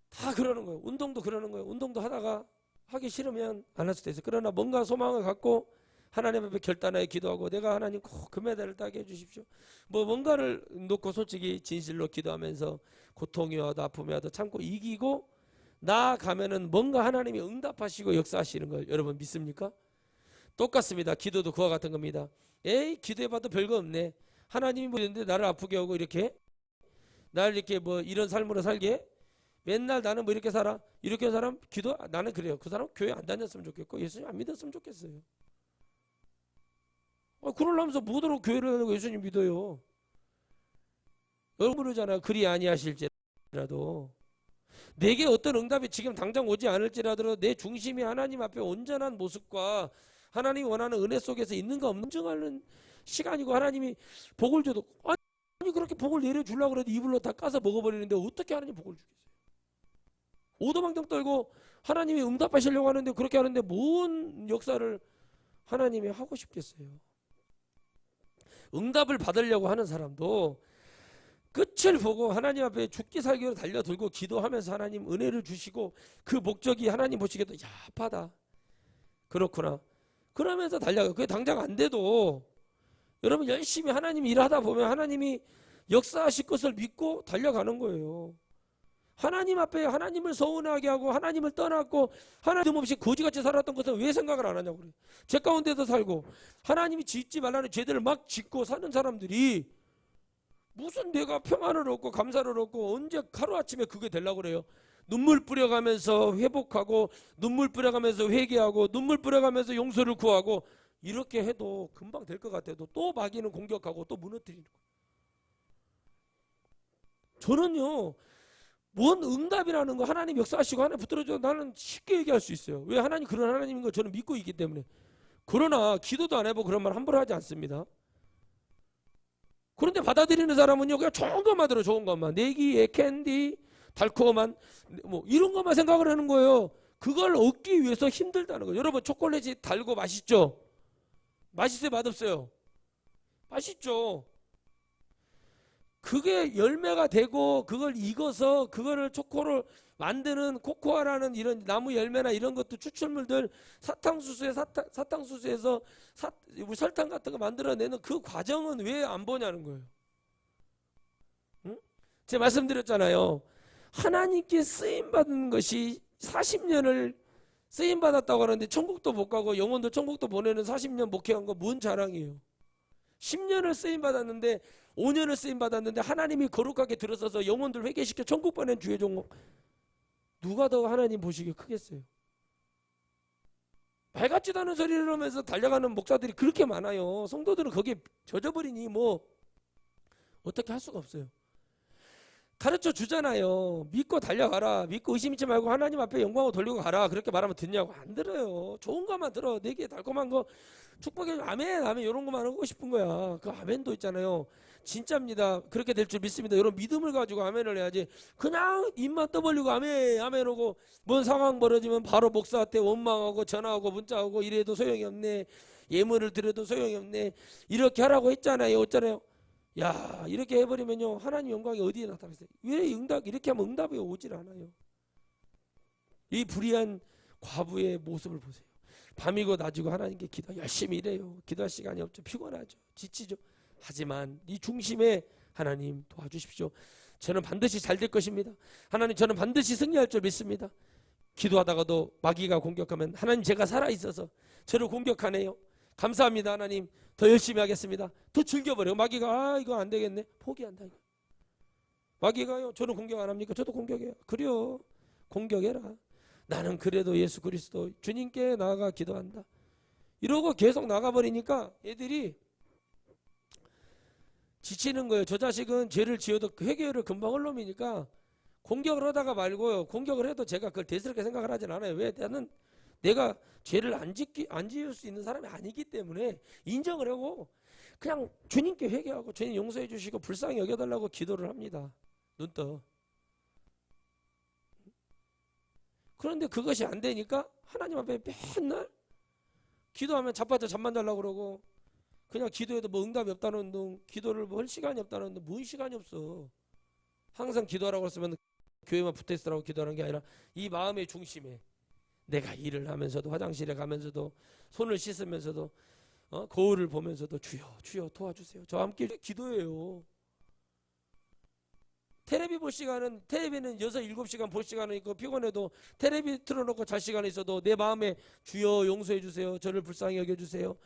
다 그러는 거예요. 운동도 그러는 거예요. 운동도 하다가 하기 싫으면 안 할 수도 있어요. 그러나 뭔가 소망을 갖고 하나님 앞에 결단하여 기도하고, 내가 하나님 꼭 금메달을 따게 해주십시오. 뭔가를 놓고 솔직히 진실로 기도하면서 고통이 와도 아픔이 와도 참고 이기고 나아가면은 뭔가 하나님이 응답하시고 역사하시는 걸 여러분 믿습니까? 똑같습니다. 기도도 그와 같은 겁니다. 기도해봐도 별거 없네. 하나님이 보는데 나를 아프게 하고 이렇게 나를 이렇게 이런 삶으로 살게, 맨날 나는 이렇게 살아, 이렇게 사람 기도, 나는 그래요. 그 사람 교회 안 다녔으면 좋겠고 예수님 안 믿었으면 좋겠어요. 그러려면서 뭐더러 교회를 다니고 예수님 믿어요. 여러분 그러잖아요. 그리 아니하실지라도, 내게 어떤 응답이 지금 당장 오지 않을지라도 내 중심이 하나님 앞에 온전한 모습과 하나님이 원하는 은혜 속에서 있는가 없는가 증하는 시간이고 하나님이 복을 줘도 아니 그렇게 복을 내려주려고 그래도 이불로 다 까서 먹어버리는데 어떻게 하나님 복을 주겠어요? 오도방정 떨고 하나님이 응답하시려고 하는데 그렇게 하는데 뭔 역사를 하나님이 하고 싶겠어요? 응답을 받으려고 하는 사람도 끝을 보고 하나님 앞에 죽기 살기로 달려들고 기도하면서 하나님 은혜를 주시고 그 목적이 하나님 보시기에도 야 아파다 그렇구나 그러면서 달려가요. 그게 당장 안 돼도 여러분 열심히 하나님 일하다 보면 하나님이 역사하실 것을 믿고 달려가는 거예요. 하나님 앞에 하나님을 서운하게 하고 하나님을 떠났고 하나님 없이 거지같이 살았던 것은 왜 생각을 안 하냐고 그래요. 죄 가운데서 살고 하나님이 짓지 말라는 죄들을 막 짓고 사는 사람들이 무슨 내가 평안을 얻고 감사를 얻고 언제 하루아침에 그게 되려고 그래요. 눈물 뿌려가면서 회복하고 눈물 뿌려가면서 회개하고 눈물 뿌려가면서 용서를 구하고 이렇게 해도 금방 될 것 같아도 또 마귀는 공격하고 또 무너뜨리는 거예요. 저는요 뭔 응답이라는 거 하나님 역사하시고 하나님 붙들어줘 나는 쉽게 얘기할 수 있어요. 왜 하나님 그런 하나님인 거 저는 믿고 있기 때문에. 그러나 기도도 안 해보고 그런 말 함부로 하지 않습니다. 그런데 받아들이는 사람은요 그냥 좋은 것만 들어 좋은 것만 내기에 캔디 달콤한 뭐 이런 것만 생각을 하는 거예요. 그걸 얻기 위해서 힘들다는 거예요. 여러분 초콜릿이 달고 맛있죠? 맛있어요 맛없어요? 맛있죠. 그게 열매가 되고 그걸 익어서 그거를 초코를 만드는 코코아라는 이런 나무 열매나 이런 것도 추출물들 사탕수수에서 설탕 같은 거 만들어내는 그 과정은 왜 안 보냐는 거예요. 응? 제가 말씀드렸잖아요. 하나님께 쓰임받은 것이 40년을 쓰임받았다고 하는데 천국도 못 가고 영혼도 천국도 보내는 40년 목회한 거 뭔 자랑이에요. 10년을 쓰임받았는데 5년을 쓰임받았는데 하나님이 거룩하게 들어서서 영혼들 회개시켜 천국 보낸 주의 종목 누가 더 하나님 보시기에 크겠어요? 말 같지도 않은 소리를 하면서 달려가는 목사들이 그렇게 많아요. 성도들은 거기에 젖어버리니 뭐 어떻게 할 수가 없어요. 가르쳐 주잖아요. 믿고 달려가라. 믿고 의심 있지 말고 하나님 앞에 영광을 돌리고 가라. 그렇게 말하면 듣냐고. 안 들어요. 좋은 것만 들어. 내게 달콤한 거 축복해 아멘 아멘 이런 것만 하고 싶은 거야. 그 아멘도 있잖아요. 진짜입니다. 그렇게 될 줄 믿습니다. 이런 믿음을 가지고 아멘을 해야지. 그냥 입만 떠벌리고 아멘 아멘 하고 뭔 상황 벌어지면 바로 목사한테 원망하고 전화하고 문자하고 이래도 소용이 없네. 예물을 드려도 소용이 없네. 이렇게 하라고 했잖아요. 어쩌나요? 야 이렇게 해버리면요 하나님 영광이 어디에 나타났어요? 왜 응답 이렇게 하면 응답이 오질 않아요. 이 불의한 과부의 모습을 보세요. 밤이고 낮이고 하나님께 기도 열심히 일해요. 기도할 시간이 없죠. 피곤하죠. 지치죠. 하지만 이 중심에 하나님 도와주십시오. 저는 반드시 잘 될 것입니다. 하나님 저는 반드시 승리할 줄 믿습니다. 기도하다가도 마귀가 공격하면 하나님 제가 살아있어서 저를 공격하네요. 감사합니다. 하나님 더 열심히 하겠습니다. 더 즐겨버려요. 마귀가 이거 안 되겠네. 포기한다. 이거. 마귀가요 저는 공격 안 합니까? 저도 공격해요. 그래요. 공격해라. 나는 그래도 예수 그리스도 주님께 나아가 기도한다. 이러고 계속 나가버리니까 애들이 지치는 거예요. 저 자식은 죄를 지어도 회개를 금방 할 놈이니까 공격을 하다가 말고요. 공격을 해도 제가 그걸 대수롭게 생각을 하진 않아요. 왜? 나는 내가 죄를 안 지을 수 있는 사람이 아니기 때문에 인정을 하고 그냥 주님께 회개하고 주님 용서해 주시고 불쌍히 여겨달라고 기도를 합니다. 눈 떠. 그런데 그것이 안 되니까 하나님 앞에 맨날 기도하면 자빠져 잠만 자려고 그러고 그냥 기도해도 뭐 응답이 없다는 둥 기도를 뭐 할 시간이 없다는 둥 뭔 시간이 없어. 항상 기도하라고 했으면 교회만 붙어있으라고 기도하는 게 아니라 이 마음의 중심에 내가 일을 하면서도 화장실에 가면서도 손을 씻으면서도 거울을 보면서도 주여 도와주세요. 저와 함께 기도해요. 텔레비 볼 시간은 텔레비는 6, 7시간 볼 시간은 있고 피곤해도 텔레비 틀어놓고 잘 시간이 있어도 내 마음에 주여 용서해 주세요. 저를 불쌍히 여겨주세요.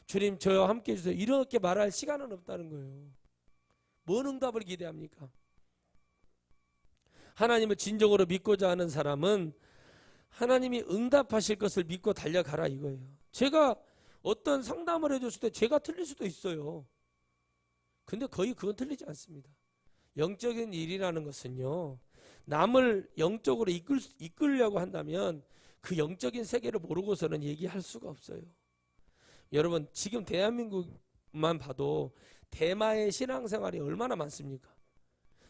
주님 저와 함께 해주세요. 이렇게 말할 시간은 없다는 거예요. 뭔 응답을 기대합니까? 하나님을 진정으로 믿고자 하는 사람은 하나님이 응답하실 것을 믿고 달려가라 이거예요. 제가 어떤 상담을 해줬을 때 제가 틀릴 수도 있어요. 근데 거의 그건 틀리지 않습니다. 영적인 일이라는 것은요. 남을 영적으로 이끌려고 한다면 그 영적인 세계를 모르고서는 얘기할 수가 없어요. 여러분 지금 대한민국 대마만 봐도 대마의 신앙생활이 얼마나 많습니까?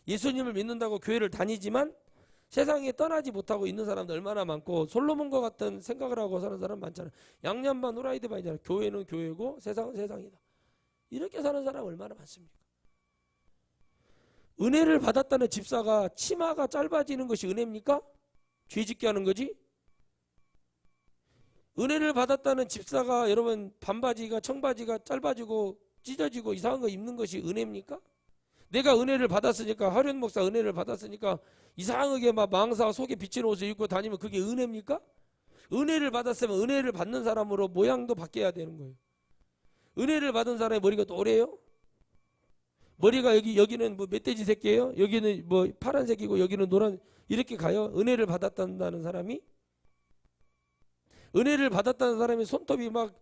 예수님을 믿는다고 교회를 다니지만 세상에 떠나지 못하고 있는 사람도 얼마나 많고 솔로몬과 같은 생각을 하고 사는 사람 많잖아요. 양념반 후라이드 반이잖아요. 교회는 교회고 세상은 세상이다. 이렇게 사는 사람 얼마나 많습니까? 은혜를 받았다는 집사가 치마가 짧아지는 것이 은혜입니까? 죄짓게 하는 거지? 은혜를 받았다는 집사가 여러분 반바지가 청바지가 짧아지고 찢어지고 이상한 거 입는 것이 은혜입니까? 내가 은혜를 받았으니까 하륜 목사 은혜를 받았으니까 이상하게 막 망사 속에 비치는 옷을 입고 다니면 그게 은혜입니까? 은혜를 받았으면 은혜를 받는 사람으로 모양도 바뀌어야 되는 거예요. 은혜를 받은 사람의 머리가 노래요? 머리가 여기는 뭐 멧돼지 새끼예요? 여기는 뭐 파란색이고 여기는 노란 이렇게 가요? 은혜를 받았다는 사람이? 은혜를 받았다는 사람이 손톱이 막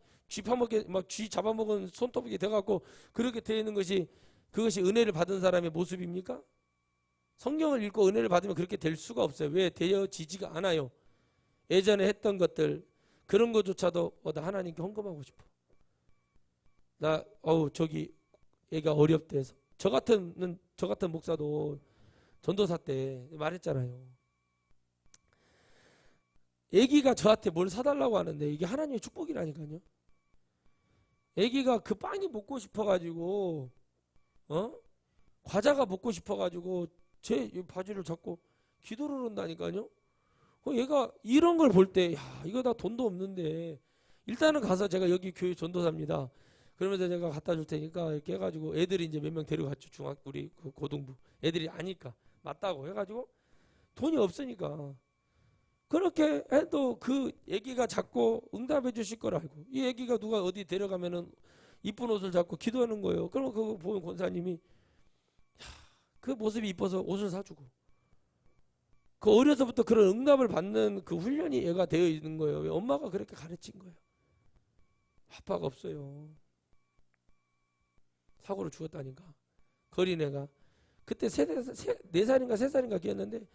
쥐 잡아먹은 손톱이 돼갖고 그렇게 되어 있는 것이 그것이 은혜를 받은 사람의 모습입니까? 성경을 읽고 은혜를 받으면 그렇게 될 수가 없어요. 왜? 되어지지가 않아요. 예전에 했던 것들 그런 것조차도 나 하나님께 헌금하고 싶어. 저기 애가 어렵대 해서 저 같은 목사도 전도사 때 말했잖아요. 애기가 저한테 뭘 사달라고 하는데 이게 하나님의 축복이라니까요. 애기가 그 빵이 먹고 싶어가지고 과자가 먹고 싶어가지고 제 바지를 잡고 기도를 한다니까요. 얘가 이런 걸 볼 때 이거 다 돈도 없는데 일단은 가서 제가 여기 교회 전도사입니다. 그러면서 제가 갖다 줄 테니까 이렇게 해가지고 애들이 이제 몇 명 데려갔죠. 우리 그 고등부 애들이 아니까 맞다고 해가지고 돈이 없으니까 그렇게 해도 그 애기가 자꾸 응답해 주실 걸 알고 이 애기가 누가 어디 데려가면은 이쁜 옷을 잡고 기도하는 거예요. 그러면 그거 보면 권사님이 그 모습이 이뻐서 옷을 사주고 그 어려서부터 그런 응답을 받는 그 훈련이 얘가 되어 있는 거예요. 왜? 엄마가 그렇게 가르친 거예요. 아빠가 없어요. 사고를 죽었다니까. 거린애가 그때 4살인가 3살인가 기었는데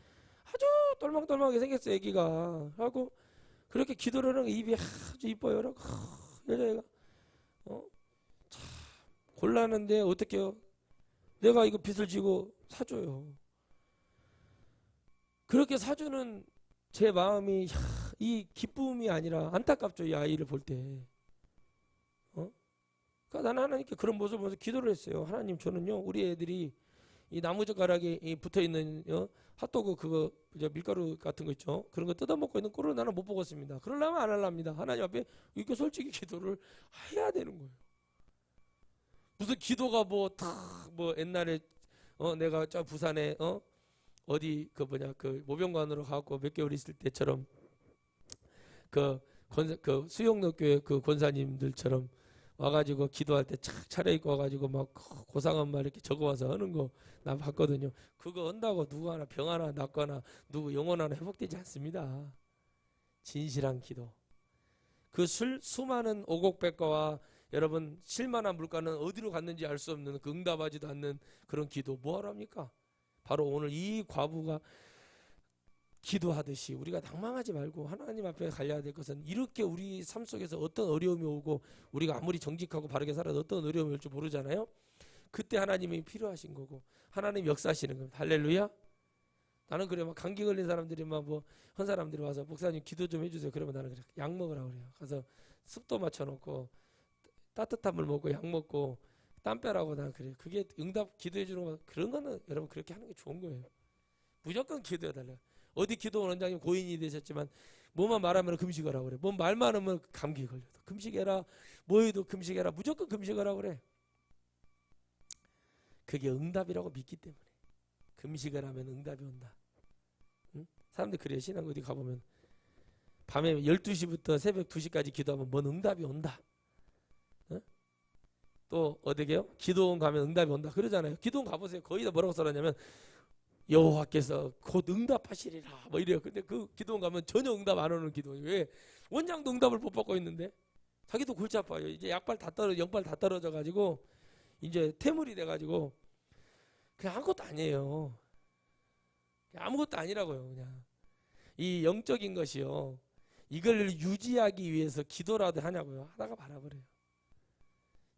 아주 똘망똘망하게 생겼어요. 애기가 하고 그렇게 기도를 하는 입이 아주 이뻐요. 라고 여자애가 참 곤란한데 어떡해요. 내가 이거 빚을 지고 사줘요. 그렇게 사주는 제 마음이 이 기쁨이 아니라 안타깝죠. 이 아이를 볼 때. 그러니까 나는 하나님께 그런 모습을 보면서 기도를 했어요. 하나님 저는요 우리 애들이 이 나무젓가락에 붙어있는 핫도그 그거 밀가루 같은 거 있죠. 그런 거 뜯어먹고 있는 꼴을 나는 못 보겠습니다. 그러려면 안 하랍니다. 하나님 앞에 이렇게 솔직히 기도를 해야 되는 거예요. 무슨 기도가 뭐 옛날에 내가 저 부산에 어디 그 모병관으로 가고 몇 개월 있을 때처럼 그 수영로 교회 그 권사님들처럼 와가지고 기도할 때 착 차려입고 와가지고 막 고상한 말 이렇게 적어와서 하는 거 나 봤거든요. 그거 한다고 누구 하나 병 하나 낫거나 누구 영혼 하나 회복되지 않습니다. 진실한 기도. 그 수많은 오곡백과와 여러분 실만한 물가는 어디로 갔는지 알 수 없는 그 응답하지도 않는 그런 기도 뭐하랍니까? 바로 오늘 이 과부가 기도하듯이 우리가 낭망하지 말고 하나님 앞에 갈려야 될 것은 이렇게 우리 삶 속에서 어떤 어려움이 오고 우리가 아무리 정직하고 바르게 살아도 어떤 어려움이 올지 모르잖아요. 그때 하나님이 필요하신 거고 하나님 역사하시는 겁니다. 할렐루야. 나는 그래 막 감기 걸린 사람들이 막 뭐 한 사람들이 와서 목사님 기도 좀 해주세요. 그러면 나는 그래 약 먹으라고 그래요. 가서 습도 맞춰놓고 따뜻한 물 먹고 약 먹고 땀 빼라고 난 그래요. 그게 응답 기도해 주는 거 그런 거는 여러분 그렇게 하는 게 좋은 거예요. 무조건 기도해 달라요. 어디 기도 원장님 고인이 되셨지만 뭐만 말하면 금식하라고 그래. 뭐 말만 하면 감기 걸려도 금식해라. 뭐해도 금식해라. 무조건 금식하라고 그래. 그게 응답이라고 믿기 때문에. 금식을 하면 응답이 온다. 응? 사람들 그래요. 신앙 어디 가보면 밤에 12시부터 새벽 2시까지 기도하면 뭔 응답이 온다. 응? 또 어디게요? 기도원 가면 응답이 온다. 그러잖아요. 기도원 가보세요. 거의 다 뭐라고 써놨냐면 여호와께서 곧 응답하시리라 뭐 이래요. 근데 그 기도원 가면 전혀 응답 안 오는 기도원. 왜? 원장도 응답을 못 받고 있는데 자기도 골치 아파요. 이제 영발 다 떨어져 가지고 이제 퇴물이 돼 가지고 그냥 아무것도 아니에요. 그냥 아무것도 아니라고요. 그냥 이 영적인 것이요. 이걸 유지하기 위해서 기도라도 하냐고요. 하다가 말아버려요.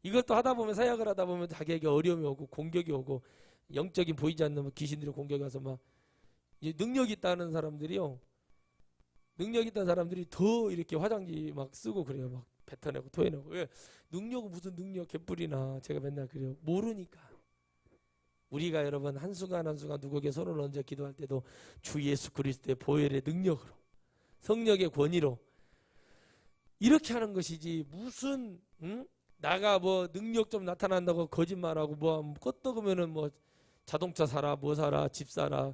이것도 하다 보면 사역을 하다 보면 자기에게 어려움이 오고 공격이 오고 영적인 보이지 않는 귀신들이 공격이 와서 막 능력 있다는 사람들이요. 능력 있다는 사람들이 더 이렇게 화장지 막 쓰고 그래요. 막 뱉어내고 토해내고. 왜? 능력은 무슨 능력 개뿔이나 제가 맨날 그래요. 모르니까. 우리가 여러분 한순간 한순간 누구에게 손을 얹어 기도할 때도 주 예수 그리스도의 보혈의 능력으로 성령의 권위로 이렇게 하는 것이지 무슨 나가 뭐 능력 좀 나타난다고 거짓말하고 뭐 껐떡으면은 뭐 자동차 사라 뭐 사라 집 사라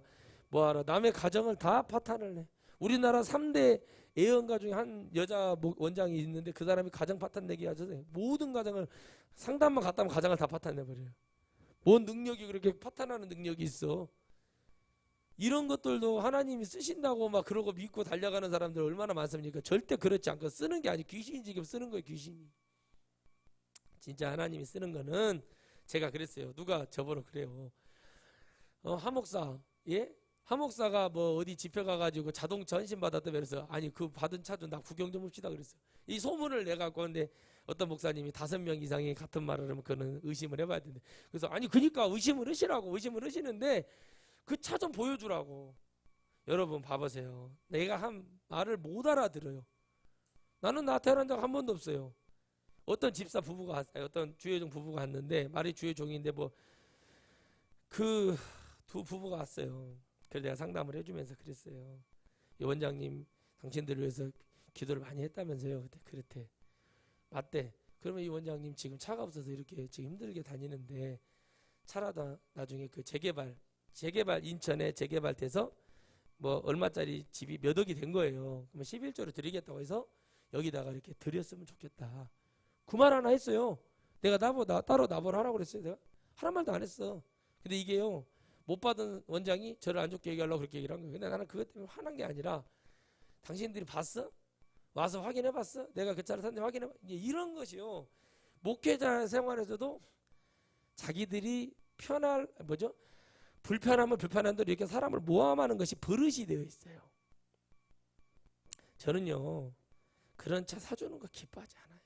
뭐 하라 남의 가정을 다 파탄을 내. 우리나라 3대 애언가 중에 한 여자 원장이 있는데 그 사람이 가정 파탄 내기 하잖아요. 모든 가정을 상담만 갔다 하면 가정을 다 파탄 내버려요. 뭔 능력이 그렇게 파탄하는 능력이 있어. 이런 것들도 하나님이 쓰신다고 막 그러고 믿고 달려가는 사람들 얼마나 많습니까? 절대 그렇지 않고 쓰는 게 아니고 귀신이 지금 쓰는 거예요. 귀신이. 진짜 하나님이 쓰는 거는 제가 그랬어요. 누가 저보러 그래요. 하목사 예? 하목사가 뭐 어디 집회 가가지고 자동차 헌신 받았다 그래서 아니 그 받은 차 좀 나 구경 좀 합시다 그랬어요. 이 소문을 내갖고 근데 어떤 목사님이 5명 이상이 같은 말을 하면 그거는 의심을 해봐야 되는데 그래서 아니 그러니까 의심을 하시는데 그 차 좀 보여주라고. 여러분 봐보세요. 내가 한 말을 못 알아들어요. 나는 나 태어난 적 한 번도 없어요. 어떤 집사 부부가 어떤 주여종 부부가 왔는데 말이 주여종인데 뭐 그 두 부부가 왔어요. 그래서 내가 상담을 해주면서 그랬어요. 이 원장님 당신들을 위해서 기도를 많이 했다면서요. 그때 그랬대. 맞대. 그러면 이 원장님 지금 차가 없어서 이렇게 지금 힘들게 다니는데 차라도 나중에 그 재개발 인천에 재개발돼서 뭐 얼마짜리 집이 몇 억이 된 거예요. 그러면 11조를 드리겠다고 해서 여기다가 이렇게 드렸으면 좋겠다. 그 말 하나 했어요. 내가 따로 나보라 하라고 그랬어요. 내가 하란 말도 안 했어. 근데 이게요. 못 받은 원장이 저를 안 좋게 얘기하려고 그렇게 얘기를 한 거예요. 근데 나는 그것 때문에 화난 게 아니라 당신들이 봤어? 와서 확인해 봤어? 내가 그 차를 샀는데 확인해 봤어? 이런 것이요. 목회자 생활에서도 자기들이 불편하면 불편한 대로 이렇게 사람을 모함하는 것이 버릇이 되어 있어요. 저는요. 그런 차 사주는 거 기뻐하지 않아요.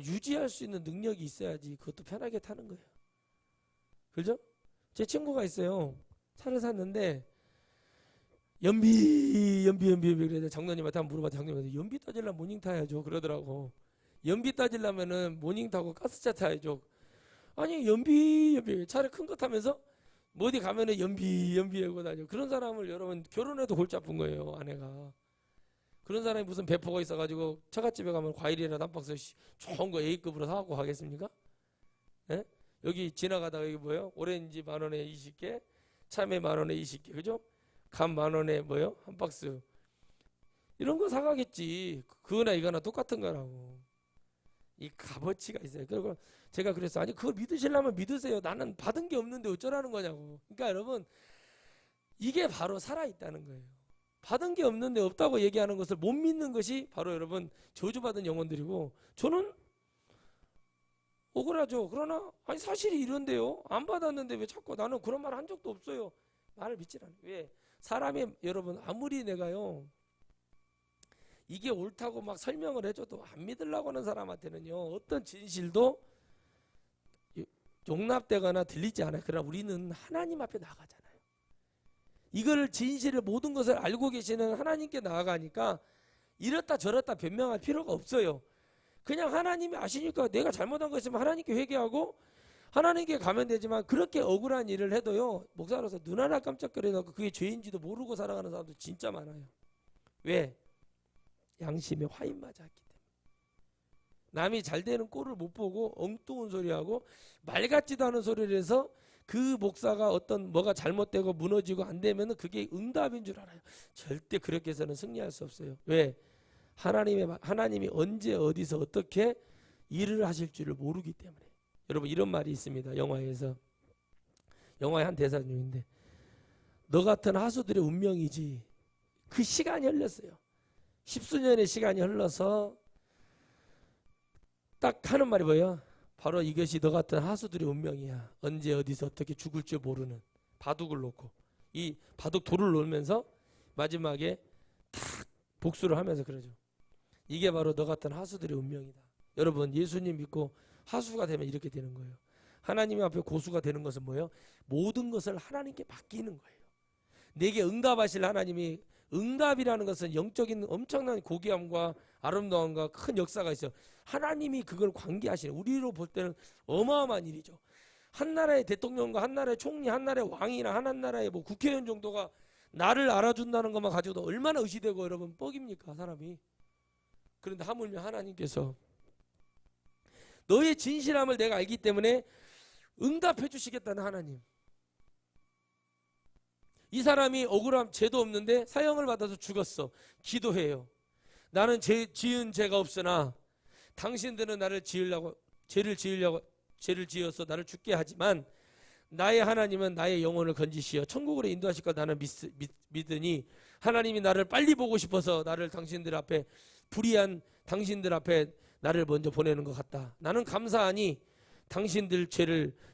유지할 수 있는 능력이 있어야지 그것도 편하게 타는 거예요. 그죠? 제 친구가 있어요. 차를 샀는데 연비 그래 장로님한테 한번 물어봤더니 장로님한테 연비 따지려면 모닝 타야죠 그러더라고. 연비 따지려면은 모닝 타고 가스차 타야죠. 아니 연비 차를 큰 거 타면서 뭐 어디 가면은 연비 하고 다녀. 그런 사람을 여러분 결혼해도 골치 아픈 거예요. 아내가. 그런 사람이 무슨 배포가 있어가지고 처갓집에 가면 과일이라도 한 박스 좋은 거 A급으로 사갖고 가겠습니까? 예? 여기 지나가다가 여기 뭐요? 오렌지 10,000원에 20개, 참외 10,000원에 20개, 그죠? 감 10,000원에 뭐요? 한 박스. 이런 거 사가겠지. 그거나 이거나 똑같은 거라고. 이 값어치가 있어요. 그리고 제가 그랬어. 아니 그걸 믿으시려면 믿으세요. 나는 받은 게 없는데 어쩌라는 거냐고. 그러니까 여러분 이게 바로 살아있다는 거예요. 받은 게 없는데 없다고 얘기하는 것을 못 믿는 것이 바로 여러분 저주받은 영혼들이고 저는 억울하죠. 그러나 아니 사실이 이런데요. 안 받았는데 왜 자꾸 나는 그런 말 한 적도 없어요. 말을 믿질 않아요. 왜? 사람이 여러분 아무리 내가요. 이게 옳다고 막 설명을 해줘도 안 믿으려고 하는 사람한테는요. 어떤 진실도 용납되거나 들리지 않아요. 그러나 우리는 하나님 앞에 나가잖아요. 이걸 진실을 모든 것을 알고 계시는 하나님께 나아가니까 이렇다 저렇다 변명할 필요가 없어요. 그냥 하나님이 아시니까 내가 잘못한 거 있으면 하나님께 회개하고 하나님께 가면 되지만 그렇게 억울한 일을 해도요. 목사로서 눈 하나 깜짝거리고 그게 죄인지도 모르고 살아가는 사람도 진짜 많아요. 왜? 양심에 화인 맞았기 때문에. 남이 잘 되는 꼴을 못 보고 엉뚱한 소리하고 말 같지도 않은 소리를 해서 그 목사가 어떤 뭐가 잘못되고 무너지고 안 되면 그게 응답인 줄 알아요. 절대 그렇게 해서는 승리할 수 없어요. 왜? 하나님이 언제 어디서 어떻게 일을 하실 줄을 모르기 때문에. 여러분 이런 말이 있습니다. 영화의 한 대사 중인데 너 같은 하수들의 운명이지. 그 시간이 흘렀어요. 10수년의 시간이 흘러서 딱 하는 말이 뭐예요? 바로 이것이 너 같은 하수들의 운명이야. 언제 어디서 어떻게 죽을 줄 모르는 바둑을 놓고 이 바둑 돌을 놓으면서 마지막에 탁 복수를 하면서 그러죠. 이게 바로 너 같은 하수들의 운명이다. 여러분 예수님 믿고 하수가 되면 이렇게 되는 거예요. 하나님 앞에 고수가 되는 것은 뭐예요? 모든 것을 하나님께 맡기는 거예요. 내게 응답하실 하나님이, 응답이라는 것은 영적인 엄청난 고귀함과 아름다움과 큰 역사가 있어요. 하나님이 그걸 관계하시는, 우리로 볼 때는 어마어마한 일이죠. 한 나라의 대통령과 한 나라의 총리, 한 나라의 왕이나 한 나라의 뭐 국회의원 정도가 나를 알아준다는 것만 가지고도 얼마나 의시되고 여러분 뻑입니까 사람이. 그런데 하물며 하나님께서 너의 진실함을 내가 알기 때문에 응답해 주시겠다는 하나님. 이 사람이 억울함 죄도 없는데 사형을 받아서 죽었어. 기도해요. 나는 지은 죄가 없으나 당신들은 나를 죄를 지어서 나를 죽게 하지만 나의 하나님은 나의 영혼을 건지시어 천국으로 인도하실 것 나는 믿으니 하나님이 나를 빨리 보고 싶어서 나를 당신들 앞에, 불의한 당신들 앞에 나를 먼저 보내는 것 같다. 나는 감사하니 당신들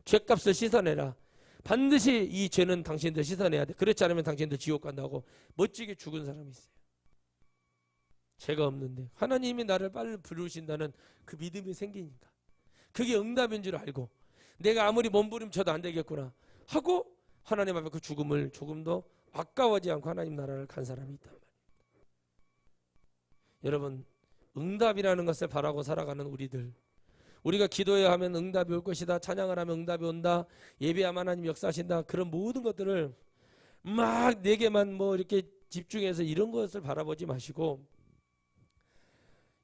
죄값을 씻어내라. 반드시 이 죄는 당신들 씻어내야 돼. 그렇지 않으면 당신들 지옥 간다고 멋지게 죽은 사람이 있어요. 죄가 없는데 하나님이 나를 빨리 부르신다는 그 믿음이 생기니까 그게 응답인 줄 알고 내가 아무리 몸부림쳐도 안 되겠구나 하고 하나님 앞에 그 죽음을 조금 더 아까워하지 않고 하나님 나라를 간 사람이 있단 말이에요. 여러분 응답이라는 것을 바라고 살아가는 우리들, 우리가 기도해야 하면 응답이 올 것이다, 찬양을 하면 응답이 온다, 예배하면 하나님 역사하신다, 그런 모든 것들을 막 내게만 뭐 이렇게 집중해서 이런 것을 바라보지 마시고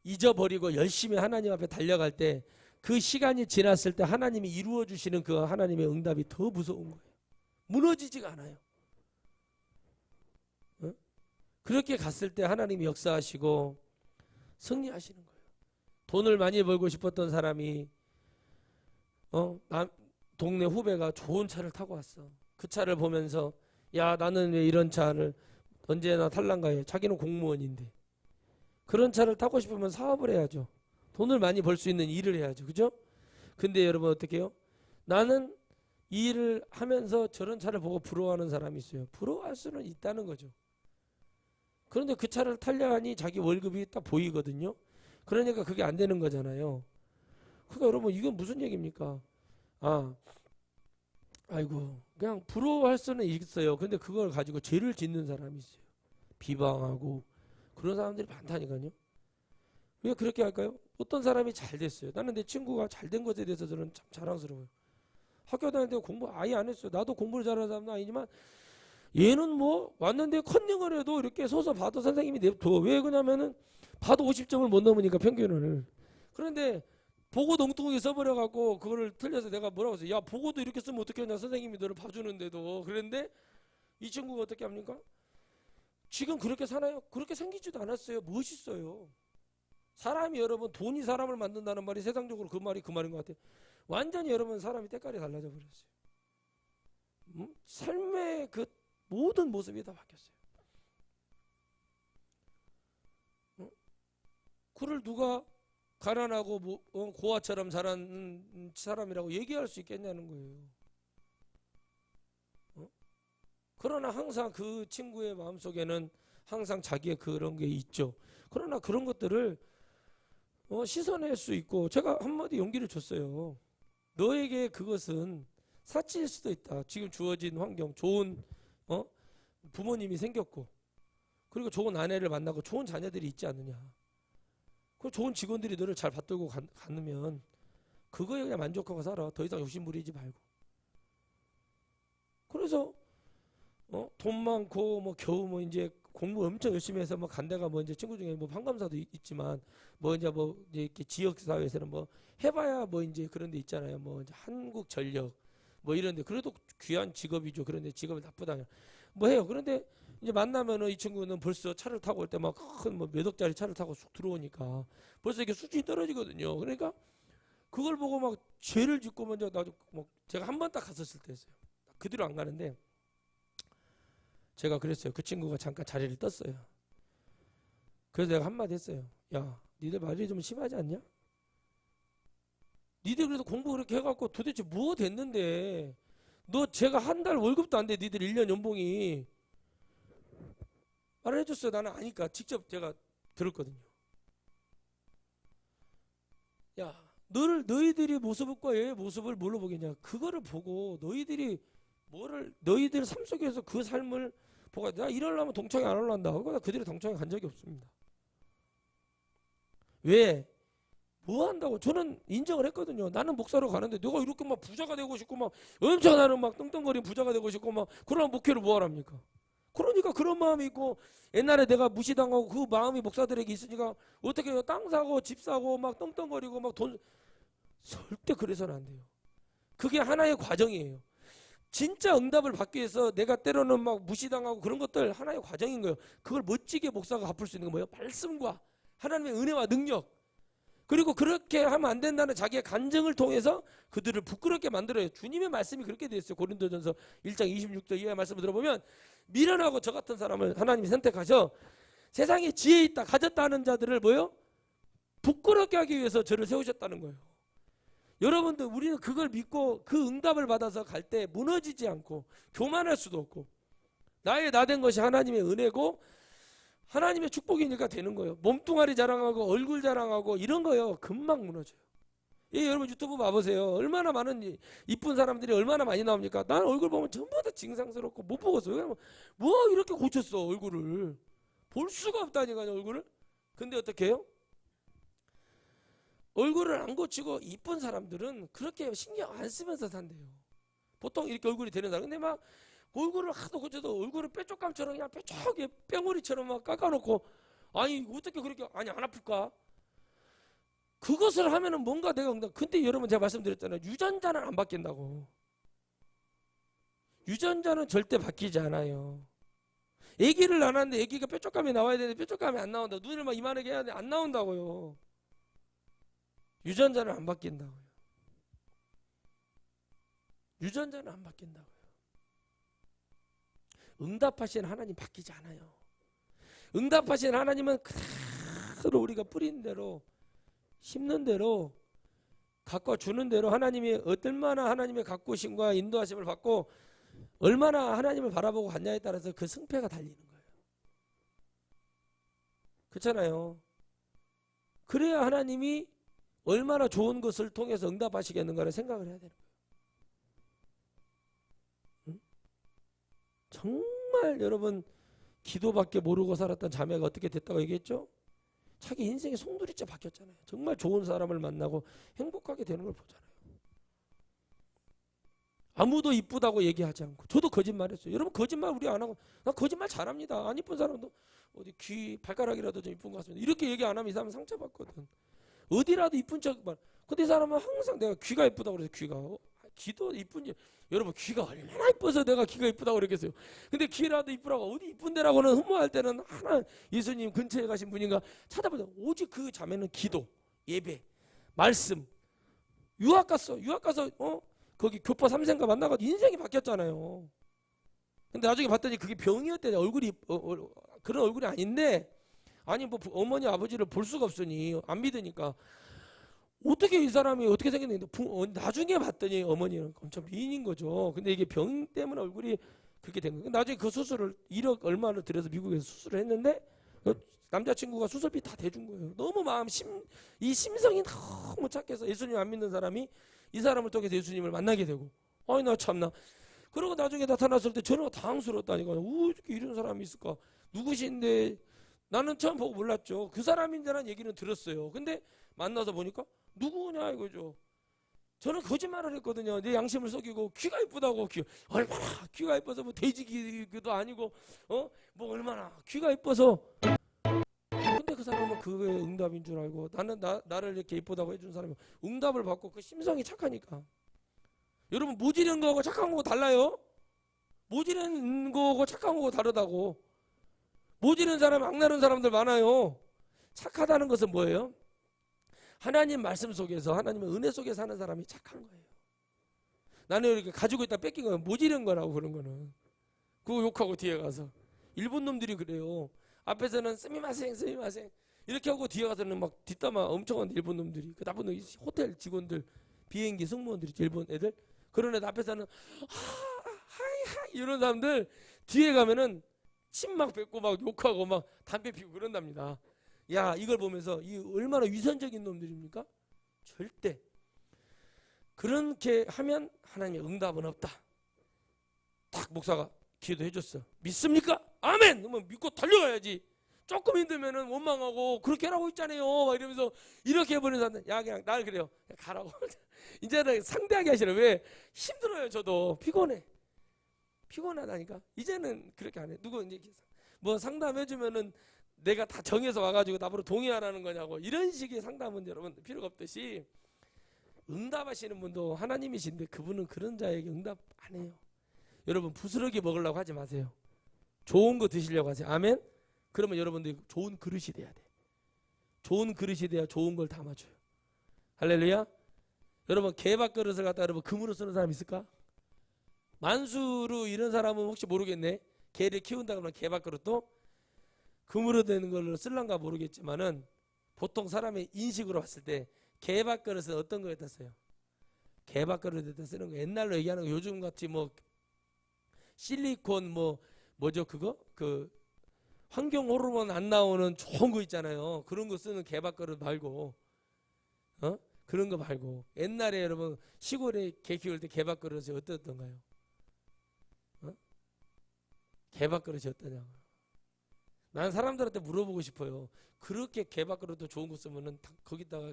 잊어버리고 열심히 하나님 앞에 달려갈 때 그 시간이 지났을 때 하나님이 이루어 주시는 그 하나님의 응답이 더 무서운 거예요. 무너지지가 않아요. 어? 그렇게 갔을 때 하나님이 역사하시고 승리하시는 거예요. 돈을 많이 벌고 싶었던 사람이 동네 후배가 좋은 차를 타고 왔어. 그 차를 보면서 야 나는 왜 이런 차를 언제나 탈란가 해. 자기는 공무원인데. 그런 차를 타고 싶으면 사업을 해야죠. 돈을 많이 벌 수 있는 일을 해야죠. 그죠? 근데 여러분 어떻게 해요? 나는 이 일을 하면서 저런 차를 보고 부러워하는 사람이 있어요. 부러워할 수는 있다는 거죠. 그런데 그 차를 타려 하니 자기 월급이 딱 보이거든요. 그러니까 그게 안 되는 거잖아요. 그러니까 여러분 이건 무슨 얘기입니까? 아이고 그냥 부러워할 수는 있어요. 근데 그걸 가지고 죄를 짓는 사람이 있어요. 비방하고 그런 사람들이 많다니까요. 왜 그렇게 할까요? 어떤 사람이 잘 됐어요. 나는 내 친구가 잘 된 것에 대해서 저는 참 자랑스러워요. 학교 다닐 때 공부 아예 안 했어요. 나도 공부를 잘하는 사람은 아니지만 얘는 뭐 왔는데 컨닝을 해도 이렇게 서서 봐도 선생님이 냅둬. 왜 그러냐면은 봐도 50점을 못 넘으니까 평균을. 그런데 보고도 엉뚱하게 써버려갖고 그거를 틀려서 내가 뭐라고 했어요. 야 보고도 이렇게 쓰면 어떻게 하냐, 선생님이 너를 봐주는데도. 그런데 이 친구가 어떻게 합니까? 지금 그렇게 사나요? 그렇게 생기지도 않았어요. 멋있어요. 사람이 여러분 돈이 사람을 만든다는 말이 세상적으로 그 말인 것 같아요. 완전히 여러분 사람이 때깔이 달라져 버렸어요. 삶의 그 모든 모습이 다 바뀌었어요. 그를 누가 가난하고 고아처럼 자란 사람이라고 얘기할 수 있겠냐는 거예요. 그러나 항상 그 친구의 마음속에는 항상 자기의 그런 게 있죠. 그러나 그런 것들을 씻어낼 수 있고, 제가 한마디 용기를 줬어요. 너에게 그것은 사치일 수도 있다. 지금 주어진 환경, 좋은 부모님이 생겼고, 그리고 좋은 아내를 만나고 좋은 자녀들이 있지 않느냐. 그 좋은 직원들이 너를 잘 받들고 가면 그거에 그냥 만족하고 살아. 더 이상 욕심 부리지 말고. 그래서 돈 많고 뭐 겨우 뭐 이제 공부 엄청 열심히 해서 뭐 간 데가 뭐 이제 친구 중에 뭐 판검사도 있지만 뭐 이제 이렇게 지역 사회에서는 뭐 해봐야 뭐 이제 그런 데 있잖아요. 뭐 이제 한국전력 뭐 이런데 그래도 귀한 직업이죠. 그런데 직업이 나쁘다 뭐 해요. 그런데 이제 만나면은 이 친구는 벌써 차를 타고 올 때 막 큰 뭐 몇 억짜리 차를 타고 쑥 들어오니까 벌써 이렇게 수준이 떨어지거든요. 그러니까 그걸 보고 막 죄를 짓고 먼저 나도 뭐 제가 한 번 딱 갔었을 때였어요. 그 뒤로 안 가는데 제가 그랬어요. 그 친구가 잠깐 자리를 떴어요. 그래서 내가 한마디 했어요. 야, 니들 말이 좀 심하지 않냐? 니들 그래서 공부 그렇게 해갖고 도대체 뭐 됐는데 너 제가 한 달 월급도 안 돼. 니들 1년 연봉이. 말을 해줬어요. 나는 아니까 직접 제가 들었거든요. 야, 너희들이 모습과 얘의 모습을 뭘로 보겠냐? 그거를 보고 너희들 삶 속에서 그 삶을 보고 나 이러려면 동창회 안 하려한다. 그거 나 그들이 동창회 간 적이 없습니다. 왜? 뭐 한다고? 저는 인정을 했거든요. 나는 목사로 가는데 내가 이렇게 막 부자가 되고 싶고 막 엄청 나는 막 떵떵거리는 부자가 되고 싶고 막 그러면 목회를 뭐 하랍니까? 그러니까 그런 마음이 있고 옛날에 내가 무시당하고 그 마음이 목사들에게 있으니까 어떻게 해요? 땅 사고 집 사고 막 떵떵거리고 막 돈 절대 그래서는 안 돼요. 그게 하나의 과정이에요. 진짜 응답을 받기 위해서 내가 때로는 막 무시당하고 그런 것들 하나의 과정인 거예요. 그걸 멋지게 목사가 갚을 수 있는 건 뭐예요? 말씀과 하나님의 은혜와 능력. 그리고 그렇게 하면 안 된다는 자기의 간증을 통해서 그들을 부끄럽게 만들어요. 주님의 말씀이 그렇게 되어 있어요. 고린도전서 1장 26절 이하의 말씀을 들어보면 미련하고 저 같은 사람을 하나님이 선택하셔 세상에 지혜 있다 가졌다 하는 자들을 뭐요? 부끄럽게 하기 위해서 저를 세우셨다는 거예요. 여러분들 우리는 그걸 믿고 그 응답을 받아서 갈 때 무너지지 않고 교만할 수도 없고 나의 나된 것이 하나님의 은혜고 하나님의 축복이니까 되는 거예요. 몸뚱아리 자랑하고 얼굴 자랑하고 이런 거요 금방 무너져요. 예, 여러분 유튜브 봐보세요. 얼마나 많은 이쁜 사람들이 얼마나 많이 나옵니까? 나는 얼굴 보면 전부 다 징상스럽고 못 보겠어요. 뭐 이렇게 고쳤어 얼굴을. 볼 수가 없다니까요 얼굴을. 근데 어떻게 해요? 얼굴을 안 고치고 이쁜 사람들은 그렇게 신경 안 쓰면서 산대요. 보통 이렇게 얼굴이 되는 사람. 근데 막 얼굴을 하도 고쳐도 얼굴을 뾰족감처럼 그냥 뾰족하게 뺑머리처럼 막 깎아놓고 아니 어떻게 그렇게 아니 안 아플까? 그것을 하면은 뭔가 내가 응답. 근데 여러분 제가 말씀드렸잖아요. 유전자는 안 바뀐다고. 유전자는 절대 바뀌지 않아요. 아기를 낳았는데 아기가 뾰족감이 나와야 되는데 뾰족감이 안 나온다. 눈을 막 이만하게 해야 되는데 안 나온다고요. 유전자는 안 바뀐다고요. 유전자는 안 바뀐다고요. 응답하신 하나님 바뀌지 않아요. 응답하신 하나님은 그대로 우리가 뿌린 대로 심는 대로 갖고 주는 대로 하나님이 얼마나 하나님의 가꾸심과 인도하심을 받고 얼마나 하나님을 바라보고 갔냐에 따라서 그 승패가 달리는 거예요. 그렇잖아요. 그래야 하나님이 얼마나 좋은 것을 통해서 응답하시겠는가를 생각을 해야 되는 거예요. 응? 정말 여러분 기도밖에 모르고 살았던 자매가 어떻게 됐다고 얘기했죠? 자기 인생의 송두리째 바뀌었잖아요. 정말 좋은 사람을 만나고 행복하게 되는 걸 보잖아요. 아무도 이쁘다고 얘기하지 않고 저도 거짓말했어요. 여러분 거짓말 우리 안 하고 나 거짓말 잘합니다. 안 이쁜 사람도 어디 귀 발가락이라도 좀 이쁜 것 같습니다. 이렇게 얘기 안 하면 이 사람 상처받거든. 어디라도 이쁜 척만. 근데 이 사람은 항상 내가 귀가 이쁘다고 그래서 귀도 이쁜지 여러분 귀가 얼마나 이뻐서 내가 귀가 이쁘다고 그랬겠어요. 근데 귀라도 이쁘라고 어디 이쁜 데라고는 흠모할 때는 하나 예수님 근처에 가신 분인가 찾아보자. 오직 그 자매는 기도, 예배, 말씀. 유학 가서 거기 교포 3세인가 만나가지고 인생이 바뀌었잖아요. 근데 나중에 봤더니 그게 병이었대. 얼굴이 그런 얼굴이 아닌데 아니 뭐 어머니 아버지를 볼 수가 없으니 안 믿으니까 어떻게 이 사람이 어떻게 생겼는데 나중에 봤더니 어머니는 엄청 미인인 거죠. 근데 이게 병 때문에 얼굴이 그렇게 된 거예요. 나중에 그 수술을 1억 얼마를 들여서 미국에서 수술을 했는데 남자친구가 수술비 다 대준 거예요. 너무 이 심성이 너무 착해서 예수님 안 믿는 사람이 이 사람을 통해서 예수님을 만나게 되고 아니 나 참나. 그러고 나중에 나타났을 때 저는 당황스러웠다니까요. 어떻게 이런 사람이 있을까? 누구신데 나는 처음 보고 몰랐죠. 그 사람인데라는 얘기는 들었어요. 근데 만나서 보니까 누구냐 이거죠. 저는 거짓말을 했거든요. 내 양심을 속이고 귀가 이쁘다고 얼마나 귀가 이뻐서 뭐 돼지 귀도 아니고 뭐 얼마나 귀가 이뻐서. 근데 그 사람은 그게 응답인 줄 알고 나를 이렇게 이쁘다고 해준 사람이 응답을 받고 그 심성이 착하니까. 여러분 모지른 거하고 착한 거하고 달라요. 모지른 거하고 착한 거하고 다르다고. 모지른 사람 악나는 사람들 많아요. 착하다는 것은 뭐예요? 하나님 말씀 속에서 하나님의 은혜 속에 사는 사람이 착한 거예요. 나는 이렇게 가지고 있다 뺏긴 거예요. 모지른 거라고 그런 거는. 그거 욕하고 뒤에 가서. 일본 놈들이 그래요. 앞에서는 스미마생 이렇게 하고 뒤에 가서는 막 뒷담화 엄청 하는데 일본 놈들이. 그 나쁜 놈 호텔 직원들 비행기 승무원들이 일본 애들. 그런 애들 앞에서는 하이 이런 사람들 뒤에 가면은 침 막 뱉고 막 욕하고 막 담배 피우고 그런답니다. 야 이걸 보면서 이 얼마나 위선적인 놈들입니까? 절대. 그렇게 하면 하나님의 응답은 없다. 딱 목사가 기도해 줬어. 믿습니까? 아멘! 그러면 믿고 달려가야지. 조금 힘들면은 원망하고 그렇게 하라고 있잖아요. 막 이러면서 이렇게 해버리는 사람들, 야 그냥 나를 그래요. 그냥 가라고. 이제는 상대하게 하시라. 왜? 힘들어요. 저도 피곤하다니까. 이제는 그렇게 안 해. 누구 이제 뭐 상담해주면은 내가 다 정해서 와가지고 나보고 동의하라는 거냐고, 이런 식의 상담은 여러분 필요가 없듯이, 응답하시는 분도 하나님이신데 그분은 그런 자에게 응답 안 해요. 여러분 부스러기 먹으려고 하지 마세요. 좋은 거 드시려고 하세요. 아멘. 그러면 여러분들 좋은 그릇이 돼야 돼. 좋은 그릇이 돼야 좋은 걸 담아줘요. 할렐루야. 여러분 개밥 그릇을 갖다 여러분 금으로 쓰는 사람 있을까? 만수로 이런 사람은 혹시 모르겠네. 개를 키운다 그러면 개밥 그릇도 금으로 되는 걸로 쓸란가 모르겠지만은, 보통 사람의 인식으로 봤을 때 개밥 그릇은 어떤 거에다 써요? 개밥 그릇에다 쓰는 거. 옛날로 얘기하는 거, 요즘 같이 뭐 실리콘 뭐죠 그거? 그 환경 호르몬 안 나오는 좋은 거 있잖아요. 그런 거 쓰는 개밥 그릇 말고, 그런 거 말고, 옛날에 여러분 시골에 개 키울 때 개밥 그릇이 어떻던가요? 개밥 그릇이 어떠냐고. 난 사람들한테 물어보고 싶어요. 그렇게 개밥 그릇도 좋은 거 쓰면은 거기다가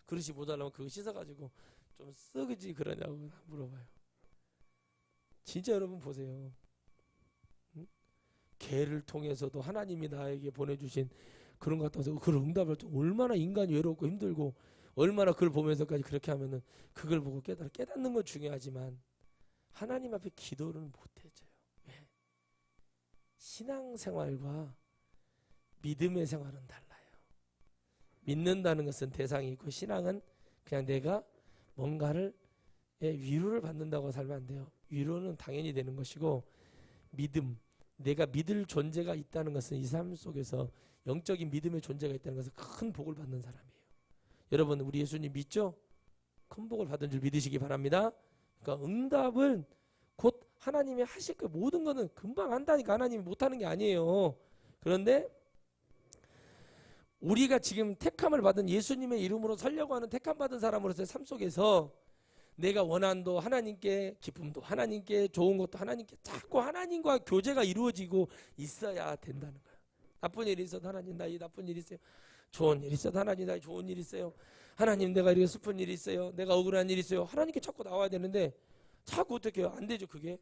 그릇이 모자라면 그거 씻어가지고 좀 썩이지 그러냐고 물어봐요. 진짜 여러분 보세요. 개를 통해서도 하나님이 나에게 보내주신 그런 것 같아서 그걸 응답할 때 얼마나 인간이 외롭고 힘들고, 얼마나 그걸 보면서까지 그렇게 하면은 그걸 보고 깨닫는 건 중요하지만 하나님 앞에 기도를 못 해줘요. 왜? 신앙생활과 믿음의 생활은 달라요. 믿는다는 것은 대상이 있고, 신앙은 그냥 내가 뭔가를 위로를 받는다고 살면 안 돼요. 위로는 당연히 되는 것이고, 믿음, 내가 믿을 존재가 있다는 것은 이 삶 속에서 영적인 믿음의 존재가 있다는 것은 큰 복을 받는 사람이에요. 여러분 우리 예수님 믿죠? 큰 복을 받은 줄 믿으시기 바랍니다. 그러니까 응답은 곧 하나님이 하실 거, 모든 거는 금방 한다니까. 하나님이 못하는 게 아니에요. 그런데 우리가 지금 택함을 받은, 예수님의 이름으로 살려고 하는 택함 받은 사람으로서의 삶 속에서 내가 원한도 하나님께, 기쁨도 하나님께, 좋은 것도 하나님께, 자꾸 하나님과 교제가 이루어지고 있어야 된다는 거야. 나쁜 일이 있어도 하나님 나 이 나쁜 일이 있어요. 좋은 일이 있어도 하나님 나 좋은 일이 있어요. 하나님 내가 이렇게 슬픈 일이 있어요. 내가 억울한 일이 있어요. 하나님께 자꾸 나와야 되는데 자꾸 어떻게 해요? 안 되죠. 그게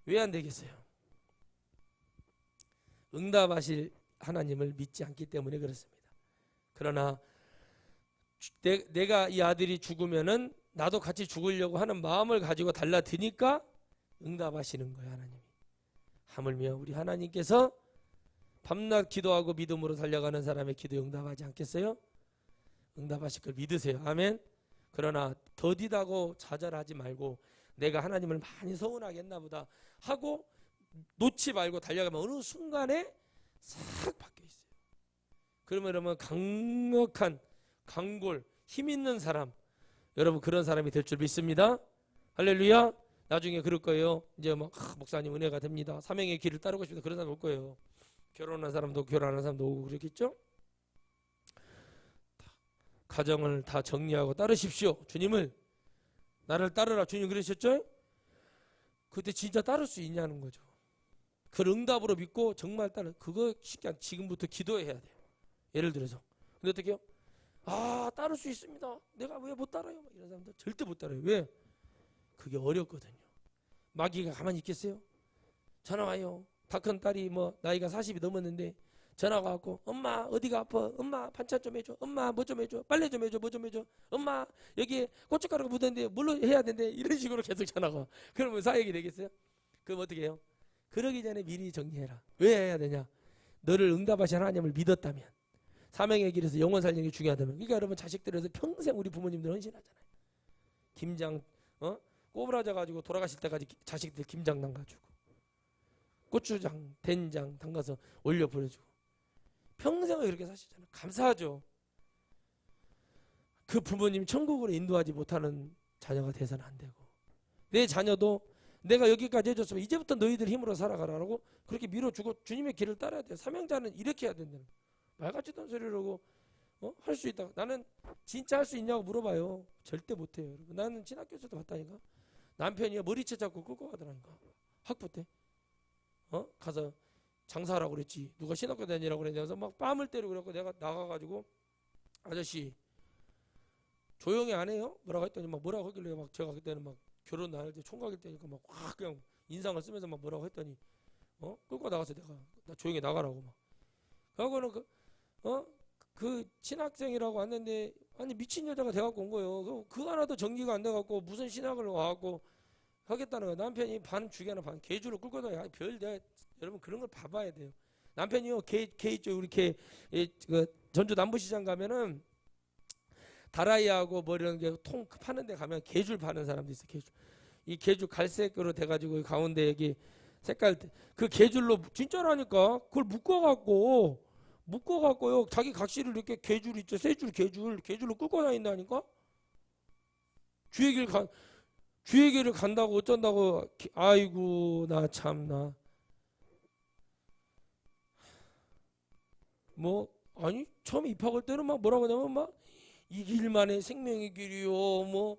왜 안 되겠어요? 응답하실 하나님을 믿지 않기 때문에 그렇습니다. 그러나 내가 이 아들이 죽으면은 나도 같이 죽으려고 하는 마음을 가지고 달라드니까 응답하시는 거예요. 하나님이. 하물며 우리 하나님께서 밤낮 기도하고 믿음으로 살려가는 사람의 기도 응답하지 않겠어요? 응답하실 걸 믿으세요. 아멘. 그러나 더디다고 좌절하지 말고, 내가 하나님을 많이 서운하게 했나 보다 하고 놓지 말고 달려가면 어느 순간에 싹 바뀌어 있어요. 그러면 여러분 강력한 강골, 힘 있는 사람, 여러분 그런 사람이 될 줄 믿습니다. 할렐루야. 나중에 그럴 거예요. 이제 막 목사님 은혜가 됩니다. 사명의 길을 따르고 싶다, 그런 사람 올 거예요. 결혼한 사람도 결혼하는 사람도 오고 그렇겠죠. 가정을 다 정리하고 따르십시오. 주님을, 나를 따르라 주님 그러셨죠. 그때 진짜 따를 수 있냐는 거죠. 그걸 응답으로 믿고 정말 따르, 그거 쉽게 안, 지금부터 기도해야 돼요. 예를 들어서. 근데 어떻게 해요? 따를 수 있습니다. 내가 왜 못 따라요? 이런 사람들 절대 못 따라요. 왜? 그게 어렵거든요. 마귀가 가만히 있겠어요? 전화 와요. 다 큰 딸이 뭐 나이가 40이 넘었는데 전화가 왔고, 엄마 어디가 아파? 엄마 반찬 좀 해줘. 엄마 뭐 좀 해줘. 빨래 좀 해줘. 뭐 좀 해줘. 엄마 여기 고춧가루가 묻었는데 뭘로 해야 되는데, 이런 식으로 계속 전화가 와. 그러면 사역이 되겠어요? 그럼 어떻게 해요? 그러기 전에 미리 정리해라. 왜 해야 되냐? 너를 응답하신 하나님을 믿었다면, 사명의 길에서 영원 살리는 게 중요하다면. 그러니까 여러분 자식들에서 평생 우리 부모님들 헌신하잖아요. 김장 꼬부라져 가지고 돌아가실 때까지 자식들 김장 담가주고, 고추장 된장 담가서 올려 보내주고, 평생을 그렇게 사시잖아요. 감사하죠. 그 부모님 천국으로 인도하지 못하는 자녀가 돼서는 안 되고, 내 자녀도 내가 여기까지 해줬으면 이제부터 너희들 힘으로 살아가라고 그렇게 밀어주고 주님의 길을 따라야 돼요. 사명자는 이렇게 해야 된다는 거예요. 말 같지도 않은 소리를 하고 할 수 있다. 나는 진짜 할 수 있냐고 물어봐요. 절대 못해요. 여러분. 나는 신학교에서도 봤다니까. 남편이 머리채 잡고 끌고 가더라니까. 학부 때. 가서 장사하라고 그랬지. 누가 신학교 다니라고 그랬냐서 막 뺨을 때리고 그랬고 내가 나가가지고 아저씨 조용히 안 해요? 뭐라고 했더니 막 뭐라고 하길래 막 제가 그때는 막 결혼 안 할 때 총각일 때니까 막 확 그냥 인상을 쓰면서 막 뭐라고 했더니 끌고 나가서 내가 나 조용히 나가라고 막. 그러고는 그 신학생이라고 왔는데 아니 미친 여자가 돼갖고 온 거예요. 그거 하나도 정리가 안 돼갖고 무슨 신학을 와갖고 하겠다는 거예요. 남편이 반 죽여나 반 개주로 끌고 다녀. 내가 여러분 그런 걸 봐봐야 돼요. 남편이요 개 있죠. 우리 그 전주 남부시장 가면은 다라이하고 뭐 이런 게 통 파는 데 가면 개줄 파는 사람도 있어. 개줄. 이 개줄 갈색으로 돼가지고 가운데 여기 색깔 그 개줄로 진짜라니까 그걸 묶어갖고요 자기 각시를 이렇게 개줄 있죠. 세 줄 개줄로 끌고 다닌다니까. 주의 길을 간다고 어쩐다고. 아이고 나 참나. 뭐 아니 처음 입학할 때는 막 뭐라고 하냐면 막 이 길만의 생명의 길이요 뭐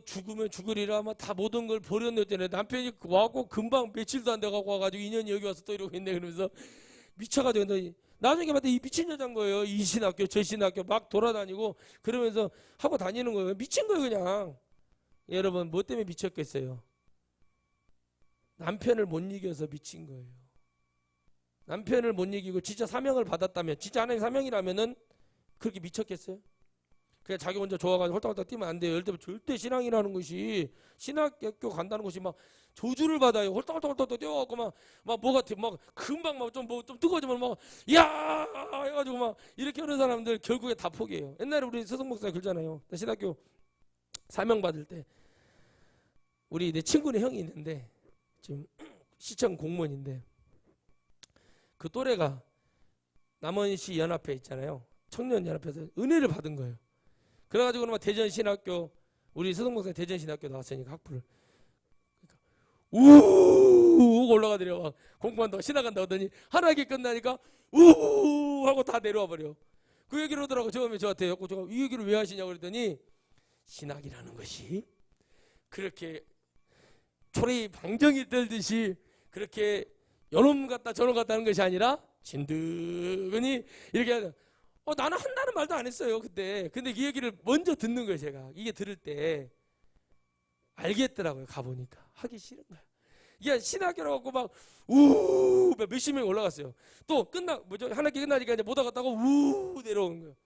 죽으면 죽으리라 막 다 모든 걸 버렸는데 남편이 와고 금방 며칠도 안 돼가고 와가지고 2년이 여기 와서 또 이러고 있네. 그러면서 미쳐가지고 나중에 봤더니 이 미친 여자인 거예요. 이 신학교 저 신학교 막 돌아다니고 그러면서 하고 다니는 거예요. 미친 거예요 그냥. 여러분 뭐 때문에 미쳤겠어요? 남편을 못 이겨서 미친 거예요. 남편을 못 이기고 진짜 사명을 받았다면 진짜 하나님 사명이라면은 그렇게 미쳤겠어요? 그냥 자기 혼자 좋아가지고 홀딱홀딱 뛰면 안 돼요. 예를 들면 절대 신앙이라는 것이 신학교 간다는 것이 막 저주를 받아요. 홀딱홀딱 뛰어갖고 막 뭐가 막 금방 막 좀 뜨거워지면 막 야 해가지고 막 이렇게 하는 사람들 결국에 다 포기해요. 옛날에 우리 서성 목사가 그러잖아요. 신학교 사명 받을 때 우리 내 친구네 형이 있는데 지금 시청 공무원인데 그 또래가 남원시 연합회 있잖아요. 청년연합회에서 은혜를 받은 거예요. 그래가지고 막 대전신학교 우리 서성목사 대전신학교 나왔으니까 학부를 우우 올라가더래요. 막 공부한다고 신학한다고 하더니 한 학기 끝나니까 우우 하고 다 내려와 버려. 그 얘기를 하더라고. 처음에 저한테 제가 이 얘기를 왜 하시냐고 그랬더니 신학이라는 것이 그렇게 초리 방정이 떨듯이 그렇게 요놈 같다 저놈 같다 하는 것이 아니라 진득하니 이렇게 하는. 나는 한다는 말도 안 했어요 그때. 근데 이 얘기를 먼저 듣는 거예요. 제가 이게 들을 때 알겠더라고요. 가보니까 하기 싫은 거야. 이게 신학교라고 갖고 막 우 몇십 명이 올라갔어요. 또 한 학기 끝나니까 이제 못 하겠다고 우 내려오는 거예요.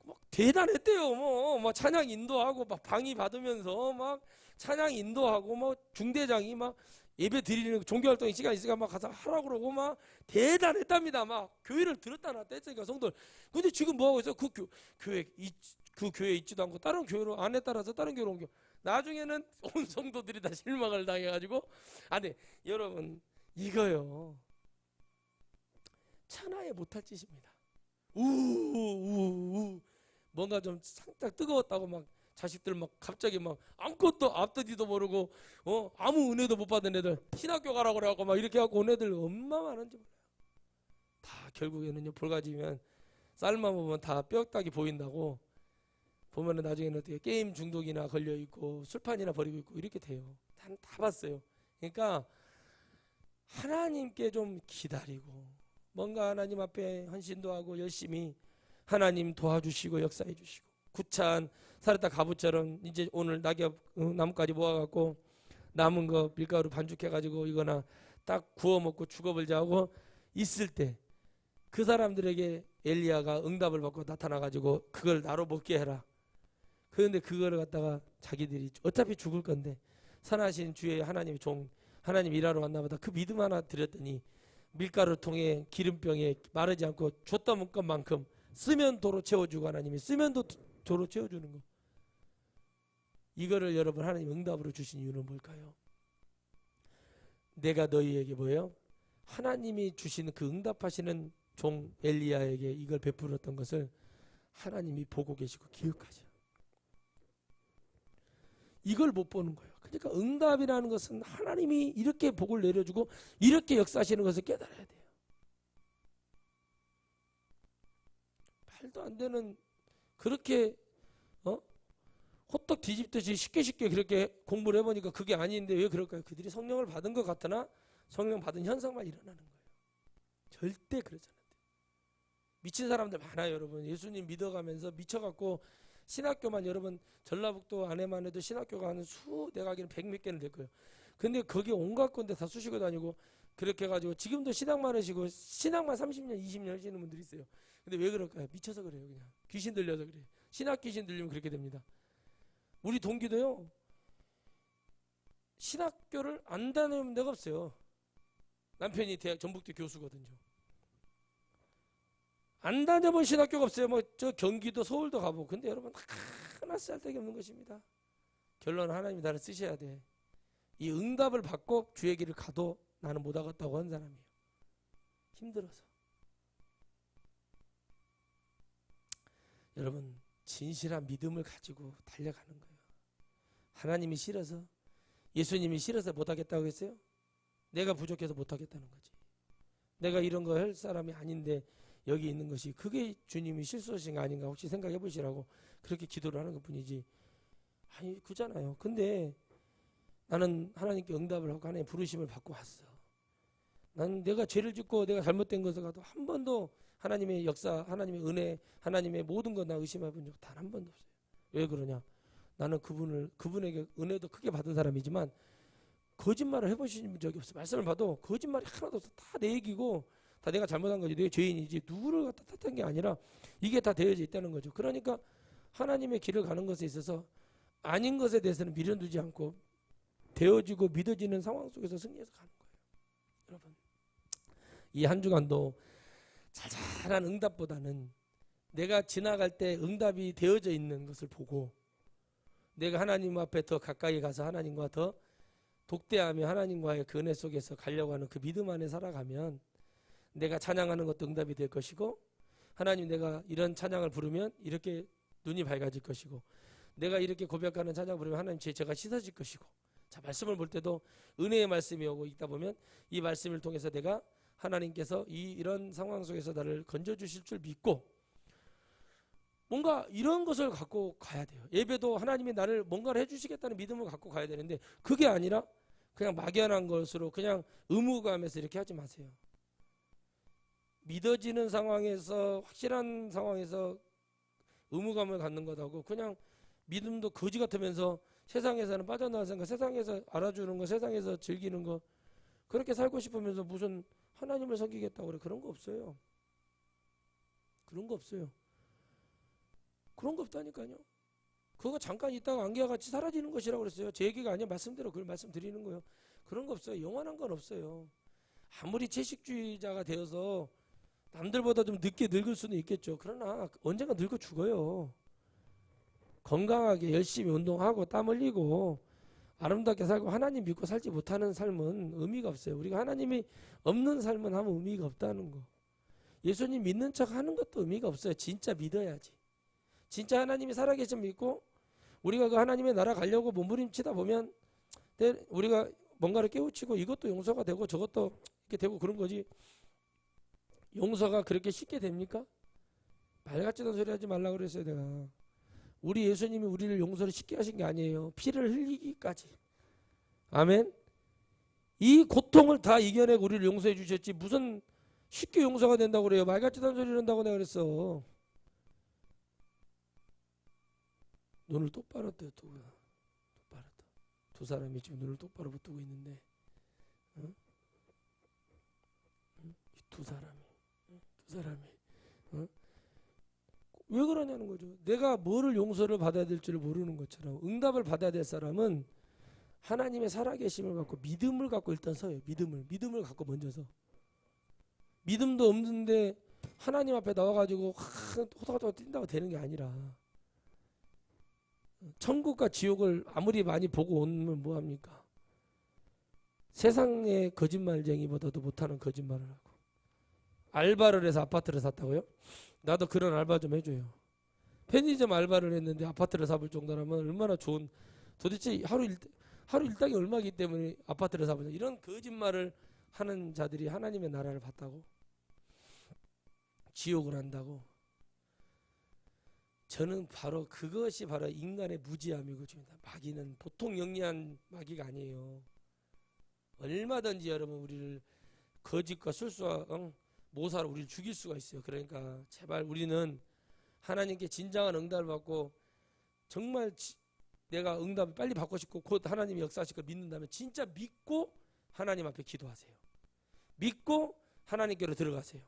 막 대단했대요. 막 찬양 인도하고 막 방위 받으면서 막 찬양 인도하고 막 중대장이 막 예배 드리는 종교활동 시간 있으니까 막 가서 하라고 그러고 막 대단했답니다. 막 교회를 들었다 놨다 했으니까 성도들. 근데 지금 뭐 하고 있어? 그 교회에 있지도 않고 다른 교회로 안에 따라서 다른 교회로 옮겨. 나중에는 온 성도들이 다 실망을 당해가지고. 네 여러분 이거요 천하에 못할 짓입니다. 우우우 뭔가 좀 살짝 뜨거웠다고 막 자식들 막 갑자기 막 아무것도 앞뒤도 모르고 아무 은혜도 못 받은 애들 신학교 가라고 그래갖고 막 이렇게 하고 온 애들 얼마나 많은지 몰라요. 다 결국에는요 볼가지면 쌀만 보면 다 뼈다귀 보인다고 보면은 나중에는 어떻게 게임 중독이나 걸려 있고 술판이나 버리고 있고 이렇게 돼요. 다 봤어요. 그러니까 하나님께 좀 기다리고 뭔가 하나님 앞에 헌신도 하고 열심히 하나님 도와주시고 역사해 주시고 구찬 사르타 가부처럼 이제 오늘 낙엽 나뭇가지 모아갖고 남은 거 밀가루 반죽해가지고 이거나 딱 구워 먹고 죽어버리자 하고 있을 때 그 사람들에게 엘리야가 응답을 받고 나타나가지고 그걸 나로 먹게 해라. 그런데 그거를 갖다가 자기들이 어차피 죽을 건데 선하신 주의 하나님의 종 하나님 일하러 왔나 보다. 그 믿음 하나 드렸더니 밀가루 통에 기름병에 마르지 않고 줬다 문 것만큼 쓰면 도로 채워주고 하나님이 쓰면 도로 채워주는 거. 이거를 여러분 하나님 응답으로 주신 이유는 뭘까요? 내가 너희에게 뭐예요? 하나님이 주시는 그 응답하시는 종 엘리야에게 이걸 베풀었던 것을 하나님이 보고 계시고 기억하죠. 이걸 못 보는 거예요. 그러니까 응답이라는 것은 하나님이 이렇게 복을 내려주고 이렇게 역사하시는 것을 깨달아야 돼요. 말도 안 되는 그렇게 호떡 뒤집듯이 쉽게 그렇게 공부를 해보니까 그게 아닌데 왜 그럴까요? 그들이 성령을 받은 것 같으나 성령 받은 현상만 일어나는 거예요. 절대 그러지 않아요. 미친 사람들 많아요, 여러분. 예수님 믿어가면서 미쳐갖고 신학교만 여러분 전라북도 안에만 해도 신학교가 한 내가 알기로는 100몇 개는 될 거예요. 근데 거기 온갖 건데 다 쑤시고 다니고 그렇게 해가지고 지금도 신학만 하시고 신학만 30년 20년 하시는 분들이 있어요. 근데 왜 그럴까요? 미쳐서 그래요. 그냥 귀신 들려서 그래요. 신학 귀신 들리면 그렇게 됩니다. 우리 동기도요, 신학교를 안 다니는 데가 없어요. 남편이 대학 전북대 교수거든요. 안 다녀본 신학교가 없어요. 뭐 저 경기도 서울도 가보고. 근데 여러분 하나 쓸데기 없는 것입니다. 결론은 하나님이 나를 쓰셔야 돼. 이 응답을 받고 주의 길을 가도 나는 못 하겠다고 하는 사람이에요. 힘들어서. 여러분 진실한 믿음을 가지고 달려가는 거예요. 하나님이 싫어서, 예수님이 싫어서 못하겠다고 했어요? 내가 부족해서 못하겠다는 거지. 내가 이런 거 할 사람이 아닌데 여기 있는 것이, 그게 주님이 실수하신 거 아닌가 혹시 생각해 보시라고 그렇게 기도를 하는 것 뿐이지. 아니 그잖아요. 근데 나는 하나님께 응답을 하고 하나님의 부르심을 받고 왔어. 나는 내가 죄를 짓고 내가 잘못된 것을 가도 한 번도 하나님의 역사, 하나님의 은혜, 하나님의 모든 것 나 의심해 본 적 단 한 번도 없어요. 왜 그러냐? 나는 그분에게 은혜도 크게 받은 사람이지만 거짓말을 해보신 적이 없어. 말씀을 봐도 거짓말이 하나도 없어. 다 내 얘기고 다 내가 잘못한 거지. 내 죄인이지. 누구를 갖다 탓한 게 아니라 이게 다 되어져 있다는 거죠. 그러니까 하나님의 길을 가는 것에 있어서 아닌 것에 대해서는 미련두지 않고 되어지고 믿어지는 상황 속에서 승리해서 가는 거예요. 여러분 이 한 주간도 자잘한 응답보다는 내가 지나갈 때 응답이 되어져 있는 것을 보고 내가 하나님 앞에 더 가까이 가서 하나님과 더 독대하며 하나님과의 그 은혜 속에서 가려고 하는 그 믿음 안에 살아가면 내가 찬양하는 것도 응답이 될 것이고, 하나님 내가 이런 찬양을 부르면 이렇게 눈이 밝아질 것이고, 내가 이렇게 고백하는 찬양 부르면 하나님 제가 씻어질 것이고, 자 말씀을 볼 때도 은혜의 말씀이 오고 있다 보면 이 말씀을 통해서 내가 하나님께서 이런 상황 속에서 나를 건져주실 줄 믿고 뭔가 이런 것을 갖고 가야 돼요. 예배도 하나님이 나를 뭔가를 해주시겠다는 믿음을 갖고 가야 되는데 그게 아니라 그냥 막연한 것으로 그냥 의무감에서 이렇게 하지 마세요. 믿어지는 상황에서 확실한 상황에서 의무감을 갖는 것하고 그냥 믿음도 거지 같으면서 세상에서는 빠져나갈 생각, 세상에서 알아주는 거, 세상에서 즐기는 거 그렇게 살고 싶으면서 무슨 하나님을 섬기겠다고 그래. 그런 거 없어요. 그런 거 없어요. 그런 거 없다니까요. 그거 잠깐 있다가 안개와 같이 사라지는 것이라고 그랬어요. 제 얘기가 아니라 말씀대로 그걸 말씀드리는 거예요. 그런 거 없어요. 영원한 건 없어요. 아무리 채식주의자가 되어서 남들보다 좀 늦게 늙을 수는 있겠죠. 그러나 언젠가 늙어 죽어요. 건강하게 열심히 운동하고 땀 흘리고 아름답게 살고 하나님 믿고 살지 못하는 삶은 의미가 없어요. 우리가 하나님이 없는 삶은 아무 의미가 없다는 거. 예수님 믿는 척 하는 것도 의미가 없어요. 진짜 믿어야지. 진짜 하나님이 살아계신 믿고 우리가 그 하나님의 나라 가려고 몸부림치다 보면 우리가 뭔가를 깨우치고 이것도 용서가 되고 저것도 이렇게 되고 그런 거지. 용서가 그렇게 쉽게 됩니까? 말 같지도 않은 소리 하지 말라고 그랬어요. 내가 우리 예수님이 우리를 용서를 쉽게 하신 게 아니에요. 피를 흘리기까지. 아멘. 이 고통을 다 이겨내고 우리를 용서해 주셨지 무슨 쉽게 용서가 된다고 그래요. 말 같지도 않은 소리를 한다고 내가 그랬어. 눈을 똑바로 떠. 똑바로 떠. 두 사람이 지금 눈을 똑바로 붙들고 있는데 응? 두 사람이 응? 왜 그러냐는 거죠. 내가 뭐를 용서를 받아야 될지를 모르는 것처럼 응답을 받아야 될 사람은 하나님의 살아계심을 갖고 믿음을 갖고 일단 서요. 믿음을 갖고 먼저 서. 믿음도 없는데 하나님 앞에 나와가지고 호다가다가 뛴다고 되는 게 아니라 천국과 지옥을 아무리 많이 보고 오면 뭐합니까? 세상의 거짓말쟁이보다도 못하는 거짓말을 하고 알바를 해서 아파트를 샀다고요? 나도 그런 알바 좀 해줘요. 편의점 알바를 했는데 아파트를 사볼 정도라면 얼마나 좋은, 도대체 하루 일당이 얼마이기 때문에 아파트를 사보냐, 이런 거짓말을 하는 자들이 하나님의 나라를 봤다고? 지옥을 한다고? 저는 바로 그것이 바로 인간의 무지함이고 마귀는 보통 영리한 마귀가 아니에요. 얼마든지 여러분 우리를 거짓과 술수와 모사로 우리를 죽일 수가 있어요. 그러니까 제발 우리는 하나님께 진정한 응답을 받고 정말 내가 응답을 빨리 받고 싶고 곧 하나님이 역사하실 걸 믿는다면 진짜 믿고 하나님 앞에 기도하세요. 믿고 하나님께로 들어가세요.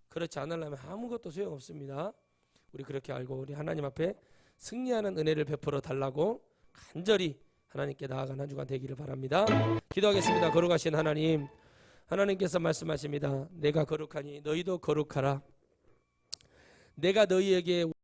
그렇지 않으려면 아무것도 소용없습니다. 우리 그렇게 알고 우리 하나님 앞에 승리하는 은혜를 베풀어 달라고 간절히 하나님께 나아가는 한 주간 되기를 바랍니다. 기도하겠습니다. 거룩하신 하나님, 하나님께서 말씀하십니다. 내가 거룩하니 너희도 거룩하라. 내가 너희에게